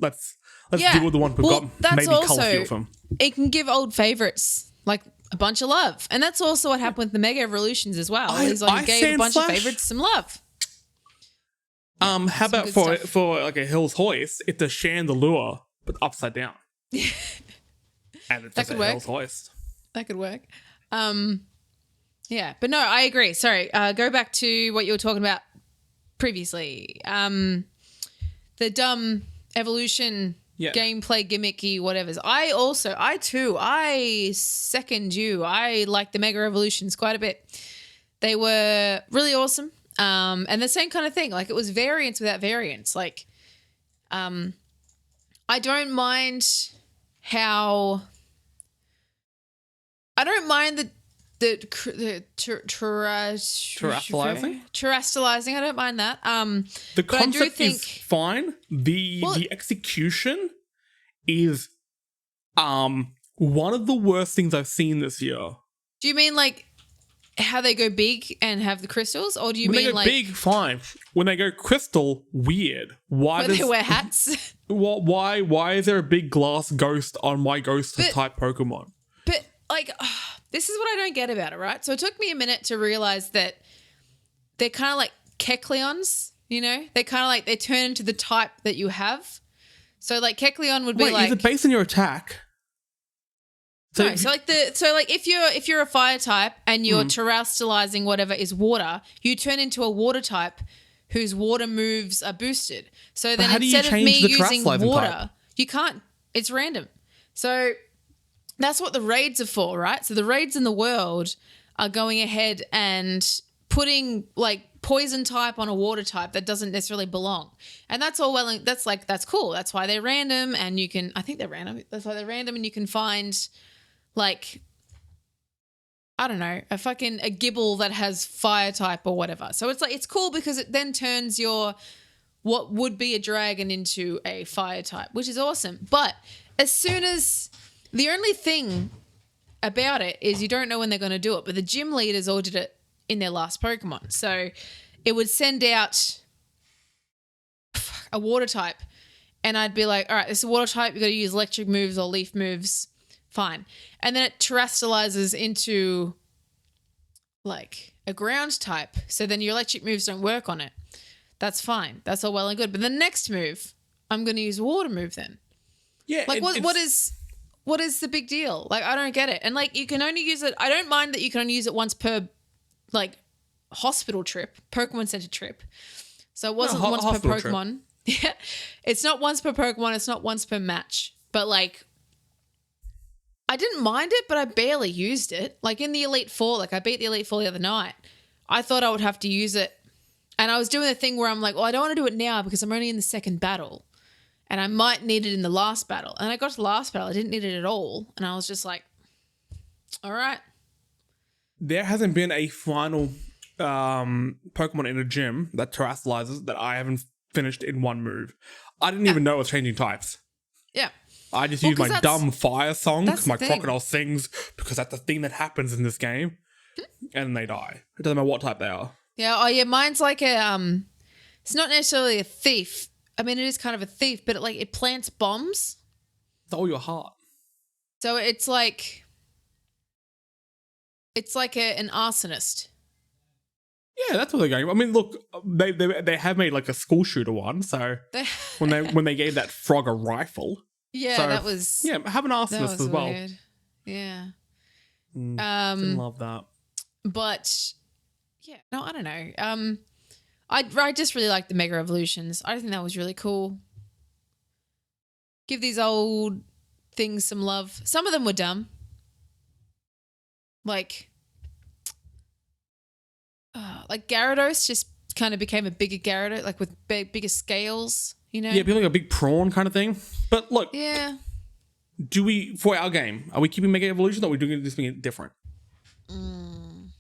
Yeah. deal with the one we've Well, got. that's Maybe color also- field them. It can give old favorites like a bunch of love. And that's also what happened with the Mega Evolutions as well. Is like I it gave a stand bunch of Flash. favorites some love. How about good for stuff. like a Hill's Hoist? It's a Chandelure, but upside down. And it's just could a work. Hill's Hoist. That could work. Yeah, but no, I agree. Sorry. Go back to what you were talking about previously. The dumb evolution Yeah. gameplay gimmicky whatevers. I second you. I like the Mega Evolutions quite a bit. They were really awesome. And the same kind of thing. Like it was variance without variance. Like, I don't mind how. I don't mind the Terrestrializing? Terrestrializing. I don't mind that. The but I do concept is think- fine. The execution is one of the worst things I've seen this year. Do you mean like how they go big and have the crystals, or do you When mean they go like big, fine. When they go crystal, weird. Why when does they wear hats? why is there a big glass ghost on my ghost But- type Pokemon? But like, this is what I don't get about it, right? So it took me a minute to realize that they're kind of like Kecleons, you know? They kind of like, they turn into the type that you have. So like Kecleon would be Wait, like, is it based on your attack? no, so like if you're a fire type and you're Hmm. terrestrializing whatever is water, you turn into a water type whose water moves are boosted. So then how do you instead of change me the using terrestrializing water, type? you can't. It's random. So that's what the raids are for, right? So the raids in the world are going ahead and putting like poison type on a water type that doesn't necessarily belong. And that's all well, and that's cool. That's why they're random and you can, I think they're random. That's why they're random and you can find like, I don't know, a Gibble that has fire type or whatever. So it's like, it's cool because it then turns your, what would be a dragon into a fire type, which is awesome. But as soon as, the only thing about it is you don't know when they're going to do it, but the gym leaders all did it in their last Pokemon. So it would send out a water type and I'd be like, all right, this is a water type. You got to use electric moves or leaf moves. Fine. And then it terrestrializes into like a ground type. So then your electric moves don't work on it. That's fine. That's all well and good. But the next move, I'm going to use a water move then. Yeah. Like what is the big deal? Like I don't get it. And like you can only use it. I don't mind that you can only use it once per like hospital trip, Pokemon Center trip. So it wasn't once per hospital trip. Pokemon. Yeah. It's not once per Pokemon. It's not once per match. But like I didn't mind it, but I barely used it. Like in the Elite Four, like I beat the Elite Four the other night. I thought I would have to use it. And I was doing the thing where I'm like, well, I don't want to do it now because I'm only in the second battle. And I might need it in the last battle. And I got to the last battle. I didn't need it at all. And I was just like, all right. There hasn't been a final Pokemon in a gym that terrestrializes that I haven't finished in one move. I didn't even know it was changing types. Yeah. I just Well, used 'cause my that's- dumb fire song, that's the my thing. crocodile sings, because that's the thing that happens in this game. And they die. It doesn't matter what type they are. Yeah. Oh, yeah. Mine's like a, it's not necessarily a thief. I mean, it is kind of a thief, but it plants bombs. It's all your heart. So it's like an arsonist. Yeah, that's what they're going. I mean, look, they have made like a school shooter one. So when they gave that frog a rifle, Yeah, that was have an arsonist as well. weird. Yeah. Didn't love that. But yeah, no, I don't know. I just really like the Mega Evolutions. I think that was really cool. Give these old things some love. Some of them were dumb. Like Gyarados just kind of became a bigger Gyarados, like with bigger scales, you know? Yeah, be like a big prawn kind of thing. But look, Yeah. do we, for our game, are we keeping Mega Evolution or are we doing this being different? Can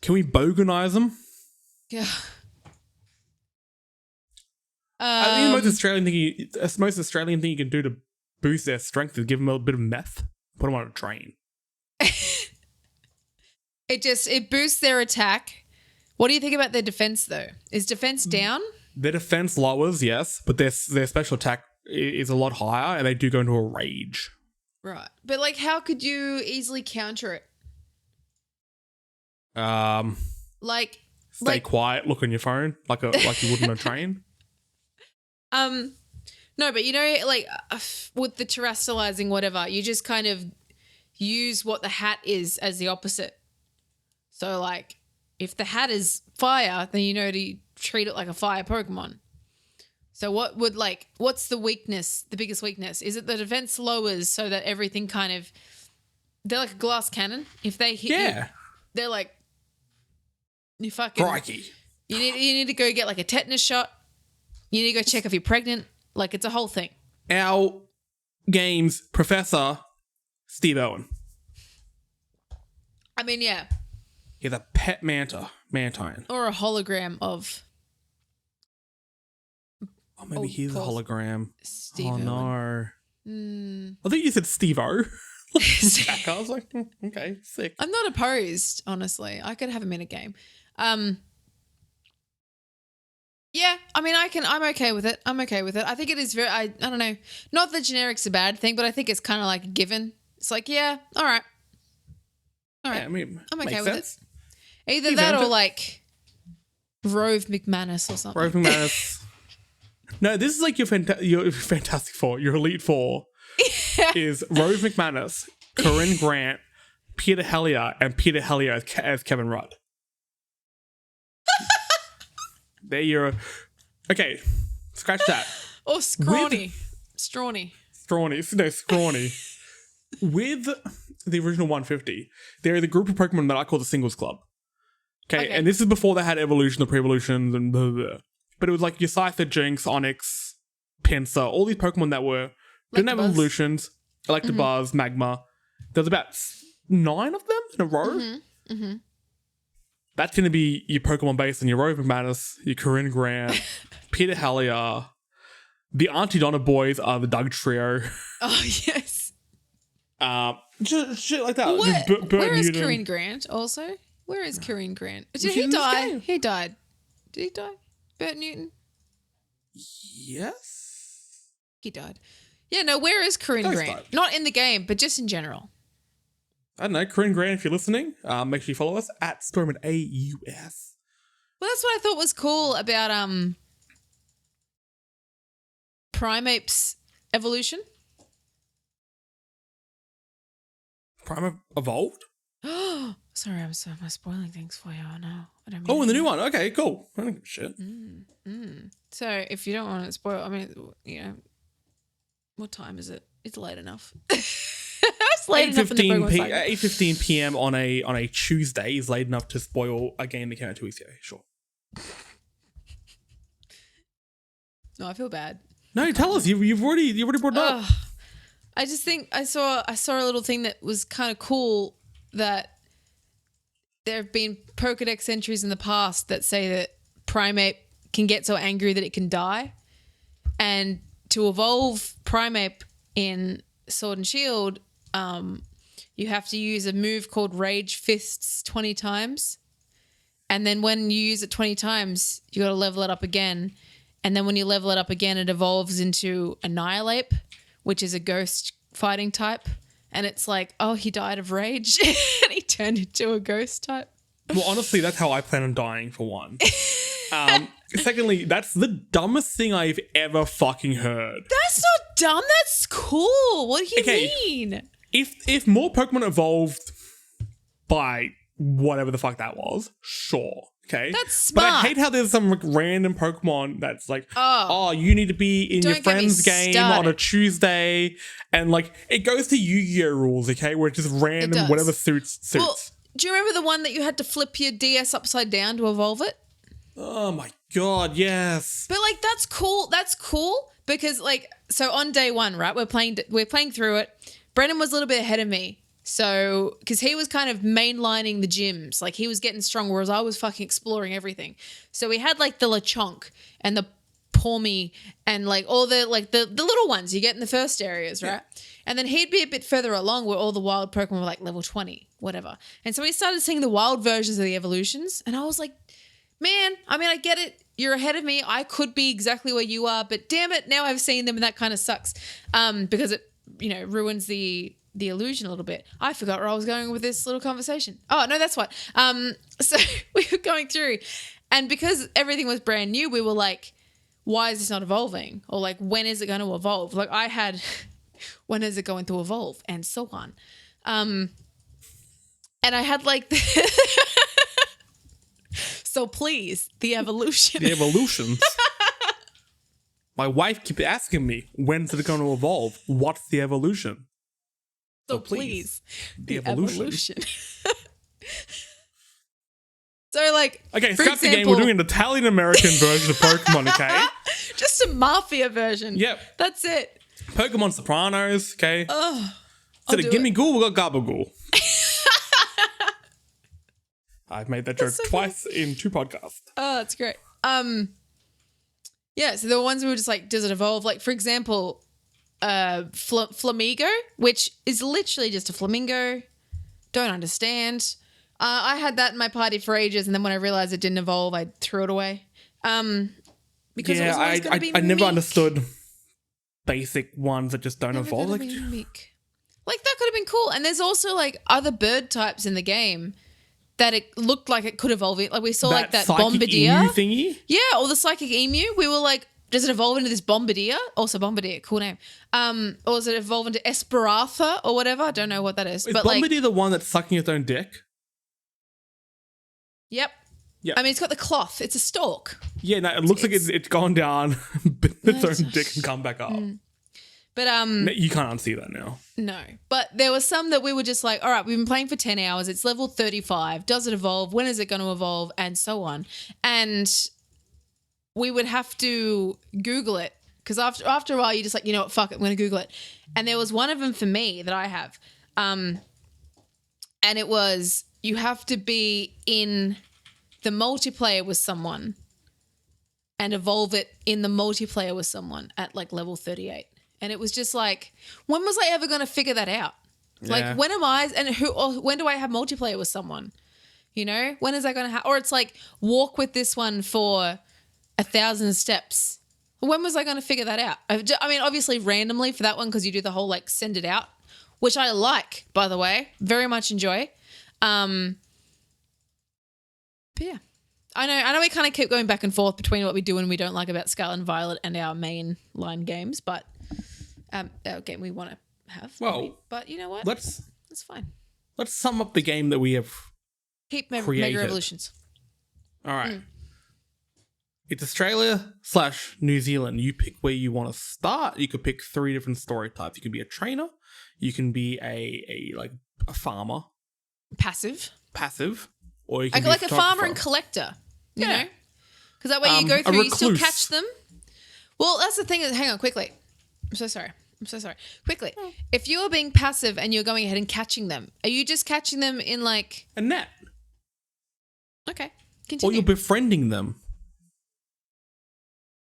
we bogonize them? Yeah. I think the most Australian thing you can do to boost their strength is give them a bit of meth, put them on a train. It boosts their attack. What do you think about their defense though? Is defense down? Their defense lowers, yes, but their special attack is a lot higher, and they do go into a rage. Right, but like, how could you easily counter it? Stay quiet, look on your phone, like you would on a train. No, but you know, like with the terrestrializing whatever, you just kind of use what the hat is as the opposite. So like, if the hat is fire, then you know to treat it like a fire Pokemon. So what's the weakness, the biggest weakness? Is it the defense lowers so that everything kind of, they're like a glass cannon. If they hit you, they're like, you fucking, crikey. You need to go get like a tetanus shot. You need to go check if you're pregnant. Like, it's a whole thing. Our game's Professor Steve Owen. I mean, yeah. He's a pet mantine. Or a hologram of. Oh, maybe he's a hologram. Steve Oh, Owen. no. I think you said Steve-O. I was like, okay, sick. I'm not opposed, honestly. I could have him in a game. Yeah, I mean, I'm okay with it. I think it is very, I don't know. Not that generic's a bad thing, but I think it's kind of like a given. It's like, yeah, all right. All right. Yeah, I mean, I'm okay makes with sense. it. Either that or like Rove McManus or something. Rove McManus. No, this is like your Fantastic Four, your Elite Four is Rove McManus, Corinne Grant, Peter Hellier, and Peter Hellier as Kevin Rudd. There you're. Okay, scratch that. Or Scrawny. Strawny. Scrawny. With the original 150, they're the group of Pokemon that I call the Singles Club. Okay, and this is before they had evolution or pre-evolutions and blah, blah, blah. But it was like your Scyther, Jinx, Onyx, Pinsir, all these Pokemon that didn't have evolutions, Electabuzz, Magma. There's about 9 of them in a row. That's going to be your Pokemon based on your Rove McManus, your Corinne Grant, Peter Hellier. The Auntie Donna boys are the Doug Trio. Oh, yes. Just shit like that. Where is Corinne Grant also? Where is Corinne Grant? Did he die? He died. Did he die? Bert Newton? Yes. He died. Yeah, no, where is Corinne Grant? Died. Not in the game, but just in general. I don't know. Corinne Grant, if you're listening, make sure you follow us at StormAus. Well, that's what I thought was cool about Primape's evolution. Primeape evolved? Sorry, am I spoiling things for you? Oh, no. I don't mean Oh, in the new one. Okay, cool. I don't give a shit. So, if you don't want to spoil, I mean, you know, what time is it? It's late enough. It's late enough in the Pokemon cycle. 8:15 p.m. on a Tuesday is late enough to spoil a game that came out 2 weeks ago. Sure. No, I feel bad. No, tell us. You've already brought it up. I just think I saw a little thing that was kind of cool, that there have been Pokedex entries in the past that say that Primeape can get so angry that it can die. And to evolve Primeape in Sword and Shield, you have to use a move called Rage Fists 20 times. And then when you use it 20 times, you got to level it up again. And then when you level it up again, it evolves into Annihilate, which is a ghost fighting type. And it's like, oh, he died of rage and he turned into a ghost type. Well, honestly, that's how I plan on dying, for one. Secondly, that's the dumbest thing I've ever fucking heard. That's not dumb. That's cool. What do you mean? If more Pokemon evolved by whatever the fuck that was, sure. Okay. That's smart. But I hate how there's some like, random Pokemon that's like, oh, you need to be in your friend's game on a Tuesday. And like, it goes to Yu-Gi-Oh rules, okay? Where it's just random, whatever suits. Well, do you remember the one that you had to flip your DS upside down to evolve it? Oh my God, yes. But like, that's cool. That's cool because like, so on day one, right? We're playing through it. Brennan was a little bit ahead of me. So, because he was kind of mainlining the gyms, like he was getting strong, whereas I was fucking exploring everything. So we had like the Lechonk and the Pawmi and like all the like the little ones you get in the first areas, right? Yeah. And then he'd be a bit further along where all the wild Pokemon were like level 20, whatever. And so we started seeing the wild versions of the evolutions, and I was like, man, I mean, I get it. You're ahead of me. I could be exactly where you are, but damn it, now I've seen them, and that kind of sucks because it ruins the illusion a little bit. I forgot where I was going with this little conversation. Oh, no, that's what. So we were going through, and because everything was brand new, we were like, why is this not evolving? Or like, when is it going to evolve? Like I had, when is it going to evolve? And so on. And I had like, so please, the evolution. The evolutions. My wife keeps asking me, when's it going to evolve? What's the evolution? So please, the evolution. So like, okay, scrap the game. We're doing an Italian-American version of Pokemon, okay? Just a mafia version. Yep. That's it. Pokemon Sopranos, okay? Oh, Instead of Gimme Ghoul, we got Gabagool. I've made that joke twice in 2 podcasts. Oh, that's great. Yeah, so the ones we were just like, does it evolve? Like, for example, Flamigo, which is literally just a flamingo. Don't understand. I had that in my party for ages, and then when I realized it didn't evolve, I threw it away. Because it was always going to be I never understood basic ones that just don't evolve. Like that could have been cool. And there's also like other bird types in the game that it looked like it could evolve. Like we saw like that Bombardier emu thingy. Yeah, or the psychic emu. We were like, does it evolve into this Bombardier? Also Bombardier, cool name. Or does it evolve into Esperanza or whatever? I don't know what that is. Is but Bombardier like, the one that's sucking its own dick? Yep. I mean, it's got the cloth. It's a stalk. Yeah, no, it looks like it's gone down, bit its own dick and come back up. But you can't unsee that now. No. But there were some that we were just like, all right, we've been playing for 10 hours. It's level 35. Does it evolve? When is it going to evolve? And so on. And we would have to Google it because after a while, you're just like, you know what, fuck it, I'm going to Google it. And there was one of them for me that I have. And it was, you have to be in the multiplayer with someone and evolve it in the multiplayer with someone at like level 38. And it was just like, when was I ever going to figure that out? Yeah. Like, when am I, and who, or when do I have multiplayer with someone? You know, when is that going to happen? Or it's like, walk with this one for 1,000 steps. When was I going to figure that out? I mean, obviously randomly for that one, because you do the whole like send it out, which I like, by the way, very much enjoy. But yeah, I know we kind of keep going back and forth between what we do and we don't like about Scarlet and Violet and our main line games, but our game we want to have. Well, maybe. But you know what? That's fine. Let's sum up the game that we have created. Mega Revolutions. All right. It's Australia/New Zealand. You pick where you want to start. You could pick 3 different story types. You can be a trainer. You can be a farmer. Passive. Or you can like a farmer and collector. You know? Because that way you go through, you still catch them. Well, that's the thing. Hang on, quickly. I'm so sorry. Quickly. If you are being passive and you're going ahead and catching them, are you just catching them in like a net? Okay. Continue. Or you're befriending them.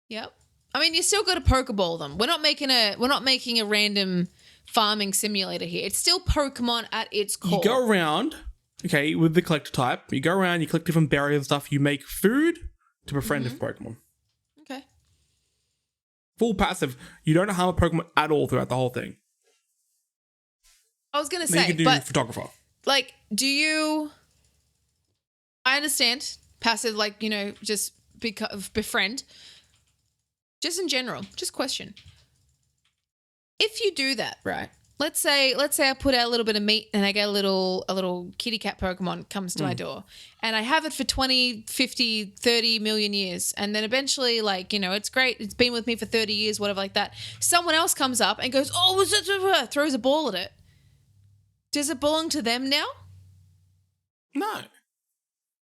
Yep. I mean, you still got to Pokeball them. We're not making a random farming simulator here. It's still Pokemon at its core. You go around, okay, with the collector type. You go around, you collect different berries and stuff. You make food to befriend different Pokemon. Okay. Full passive. You don't harm a Pokemon at all throughout the whole thing. I was going to then say, you can do photographer. Like, do you I understand passive, like, just befriend. Just in general, just question. If you do that, right? Let's say I put out a little bit of meat and I get a little kitty cat Pokemon comes to my door and I have it for 20, 50, 30 million years. And then eventually, like, it's great. It's been with me for 30 years, whatever like that. Someone else comes up and goes, oh, was it, throws a ball at it. Does it belong to them now? No.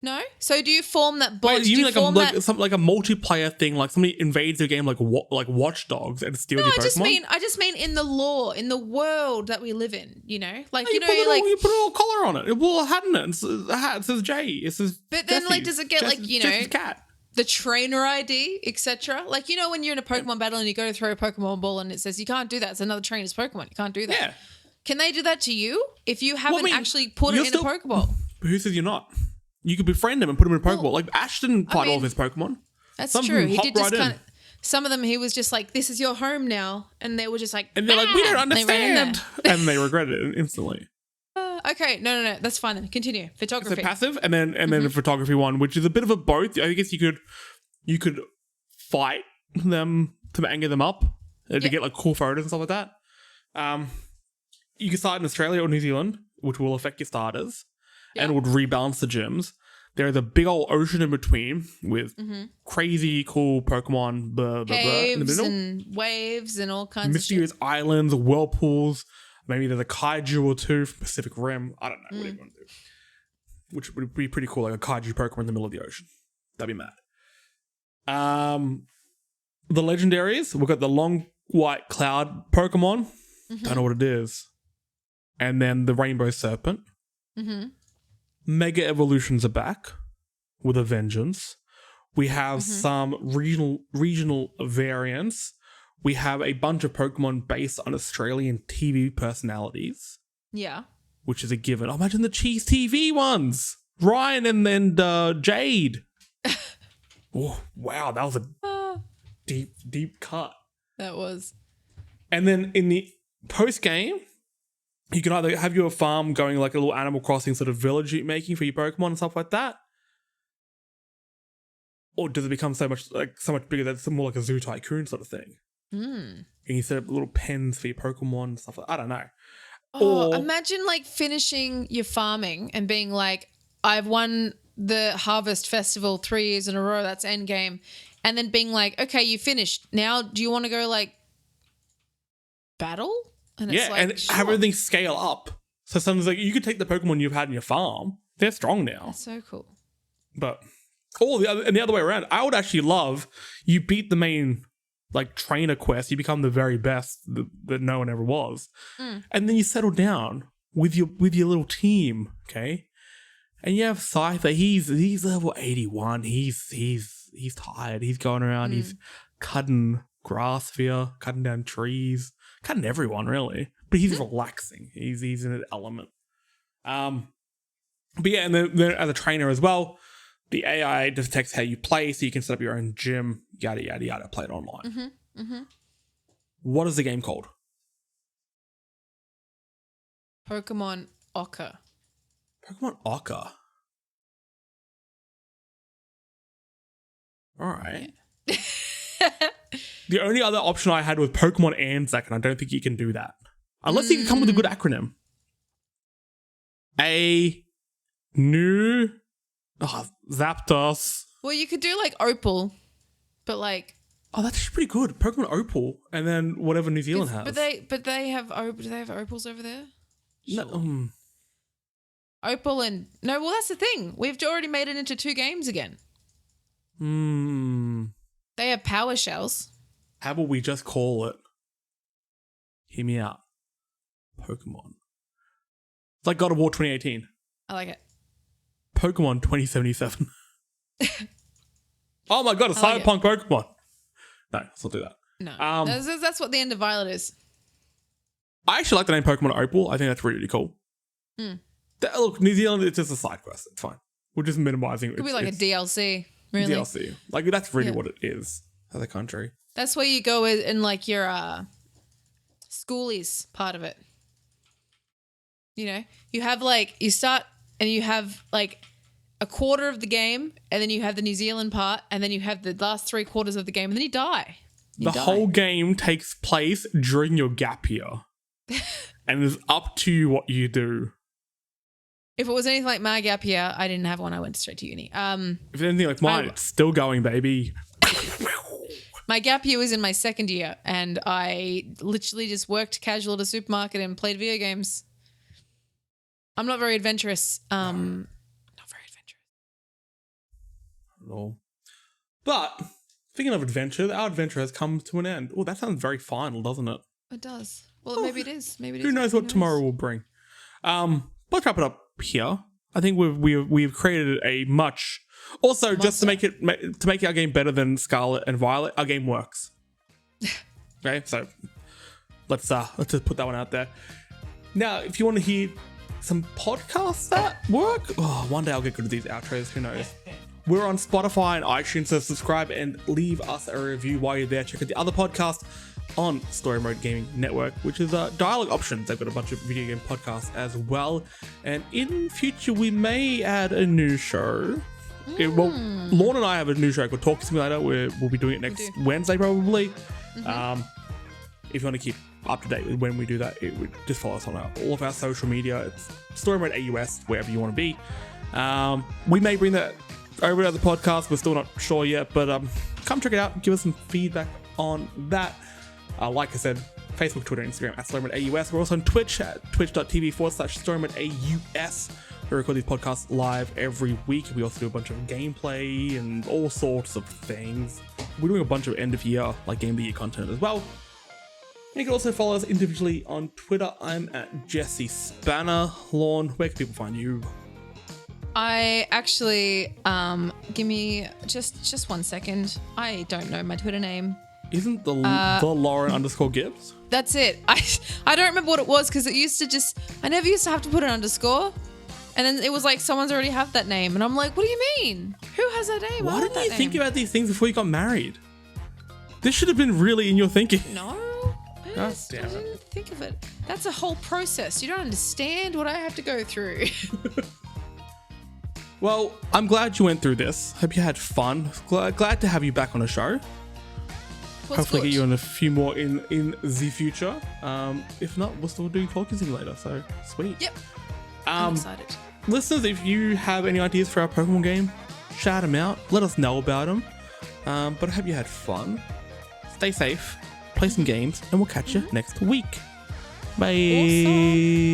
No? So do you form that bond? Wait, you mean something like a multiplayer thing, like somebody invades your game like Watch Dogs and steals your Pokemon? I just mean in the law, in the world that we live in, like, you put a little collar on it. It will a hat in it. It's a hat. It says J. It says But then, like, does it get, Jesse's cat. The trainer ID, etc.? Like, when you're in a Pokemon battle and you go to throw a Pokemon ball and it says you can't do that. It's another trainer's Pokemon. You can't do that. Yeah. Can they do that to you if you haven't actually put it in a Pokeball? But who says you're not? You could befriend him and put him in a Pokeball. Like, Ash didn't fight all of his Pokemon. That's Some true. of them He hopped did just right kind in. of. Some of them, he was just like, "This is your home now," and they were just like, And they're like, we don't and they ran in understand. And they regretted it instantly. Okay, no, that's fine then. Continue. Photography. So passive, and then photography one, which is a bit of a both. I guess you could fight them to anger them up to get like cool photos and stuff like that. You can start in Australia or New Zealand, which will affect your starters and would rebalance the gyms. There is a big old ocean in between with crazy cool Pokemon in the Caves middle. and waves and all kinds Mysterious of islands, whirlpools. Maybe there's a kaiju or two from Pacific Rim. I don't know. Whatever you want to do. Which would be pretty cool, like a kaiju Pokemon in the middle of the ocean. That'd be mad. The legendaries, we've got the long white cloud Pokemon. Don't know what it is. And then the rainbow serpent. Mega evolutions are back with a vengeance. We have some regional variants. We have a bunch of Pokemon based on Australian TV personalities. Yeah. Which is a given. Oh, imagine the Cheese TV ones. Ryan and Jade. Oh, wow, that was a deep cut. That was. And then in the post game, you can either have your farm going like a little Animal Crossing sort of village making for your Pokemon and stuff like that, or does it become so much bigger that it's more like a Zoo Tycoon sort of thing? And you set up little pens for your Pokemon and stuff like that. I don't know. Oh, imagine like finishing your farming and being like, I've won the Harvest Festival 3 years in a row. That's end game. And then being like, okay, you finished. Now, do you want to go like battle? And it's like, and have everything scale up. So sometimes like you could take the Pokemon you've had in your farm. They're strong now. That's so cool. But the other way around, I would actually love you beat the main like trainer quest. You become the very best that no one ever was, and then you settle down with your little team, okay? And you have Scyther. He's level 81. He's tired. He's going around. He's cutting grass for you, cutting down trees, cutting everyone really. But he's relaxing. He's in an element. But yeah, and then as a trainer as well, the AI detects how you play, so you can set up your own gym, yada, yada, yada, play it online. What is the game called? Pokemon Ochre. Pokemon Ochre. All right. The only other option I had was Pokemon Anzac, and I don't think you can do that. Unless you can come with a good acronym. Zapdos. Well, you could do like Opal, but like. Oh, that's actually pretty good. Pokemon Opal, and then whatever New Zealand has. But they have. Do they have Opals over there? Sure. No, Opal and no. Well, that's the thing. We've already made it into 2 games again. They have Power Shells. How about we just call it? Hear me out. Pokemon. It's like God of War 2018. I like it. Pokemon 2077. Oh my god, a like cyberpunk Pokemon. No, let's not do that. No, that's what the end of Violet is. I actually like the name Pokemon Opal. I think that's really, really cool. Look, New Zealand, it's just a side quest. It's fine. We're just minimizing it. Could be like a DLC, really. DLC. Like, that's really what it is as a country. That's where you go in like your schoolies part of it. You know, you have like, you start and you have like a quarter of the game, and then you have the New Zealand part, and then you have the last 3/4 of the game, and then you die. The whole game takes place during your gap year. And it's up to you what you do. If it was anything like my gap year, I didn't have one. I went straight to uni. If it's anything like mine, it's still going, baby. My gap year was in my second year, and I literally just worked casual at a supermarket and played video games. I'm not very adventurous. Not very adventurous. No. But speaking of adventure, our adventure has come to an end. Oh, that sounds very final, doesn't it? It does. Well, maybe it is. Maybe it is. Who knows what tomorrow will bring? Let's wrap it up here. I think we've created a much. Also, just to make our game better than Scarlet and Violet, our game works. Okay, so let's just put that one out there. Now, if you want to hear some podcasts that work, one day I'll get good at these outros. Who knows? We're on Spotify and iTunes, so subscribe and leave us a review while you're there. Check out the other podcast on Story Mode Gaming Network, which is Dialogue Options. They've got a bunch of video game podcasts as well. And in future, we may add a new show. Lorne and I have a new show called Talk Simulator. We'll be doing it next Wednesday, probably. Mm-hmm. If you want to keep up to date with when we do that, it would just follow us on all of our social media. It's Story Mode AUS, wherever you want to be. We may bring that over to the podcast. We're still not sure yet, but come check it out. Give us some feedback on that. Like I said, Facebook, Twitter, Instagram at StoryModeAUS. We're also on Twitch at twitch.tv/StoryModeAUS. We record these podcasts live every week. We also do a bunch of gameplay and all sorts of things. We're doing a bunch of end of year, like game of the year content as well. And you can also follow us individually on Twitter. I'm at Jesse Spanner. Lorne, where can people find you? I actually, give me just 1 second. I don't know my Twitter name. Isn't the Lauren _Gibbs? That's it. I don't remember what it was because I never used to have to put an underscore. And then it was like someone's already have that name. And I'm like, what do you mean? Who has that name? Why didn't you think about these things before you got married? This should have been really in your thinking. No. I didn't think of it. That's a whole process. You don't understand what I have to go through. Well, I'm glad you went through this. Hope you had fun. Glad to have you back on the show. Hopefully get you on a few more in the future. If not, we're still doing Talking Simulator, so sweet. Yep. I'm excited. Listeners, if you have any ideas for our Pokemon game, shout them out. Let us know about them. But I hope you had fun. Stay safe. Play some games, and we'll catch you next week. Bye. Awesome.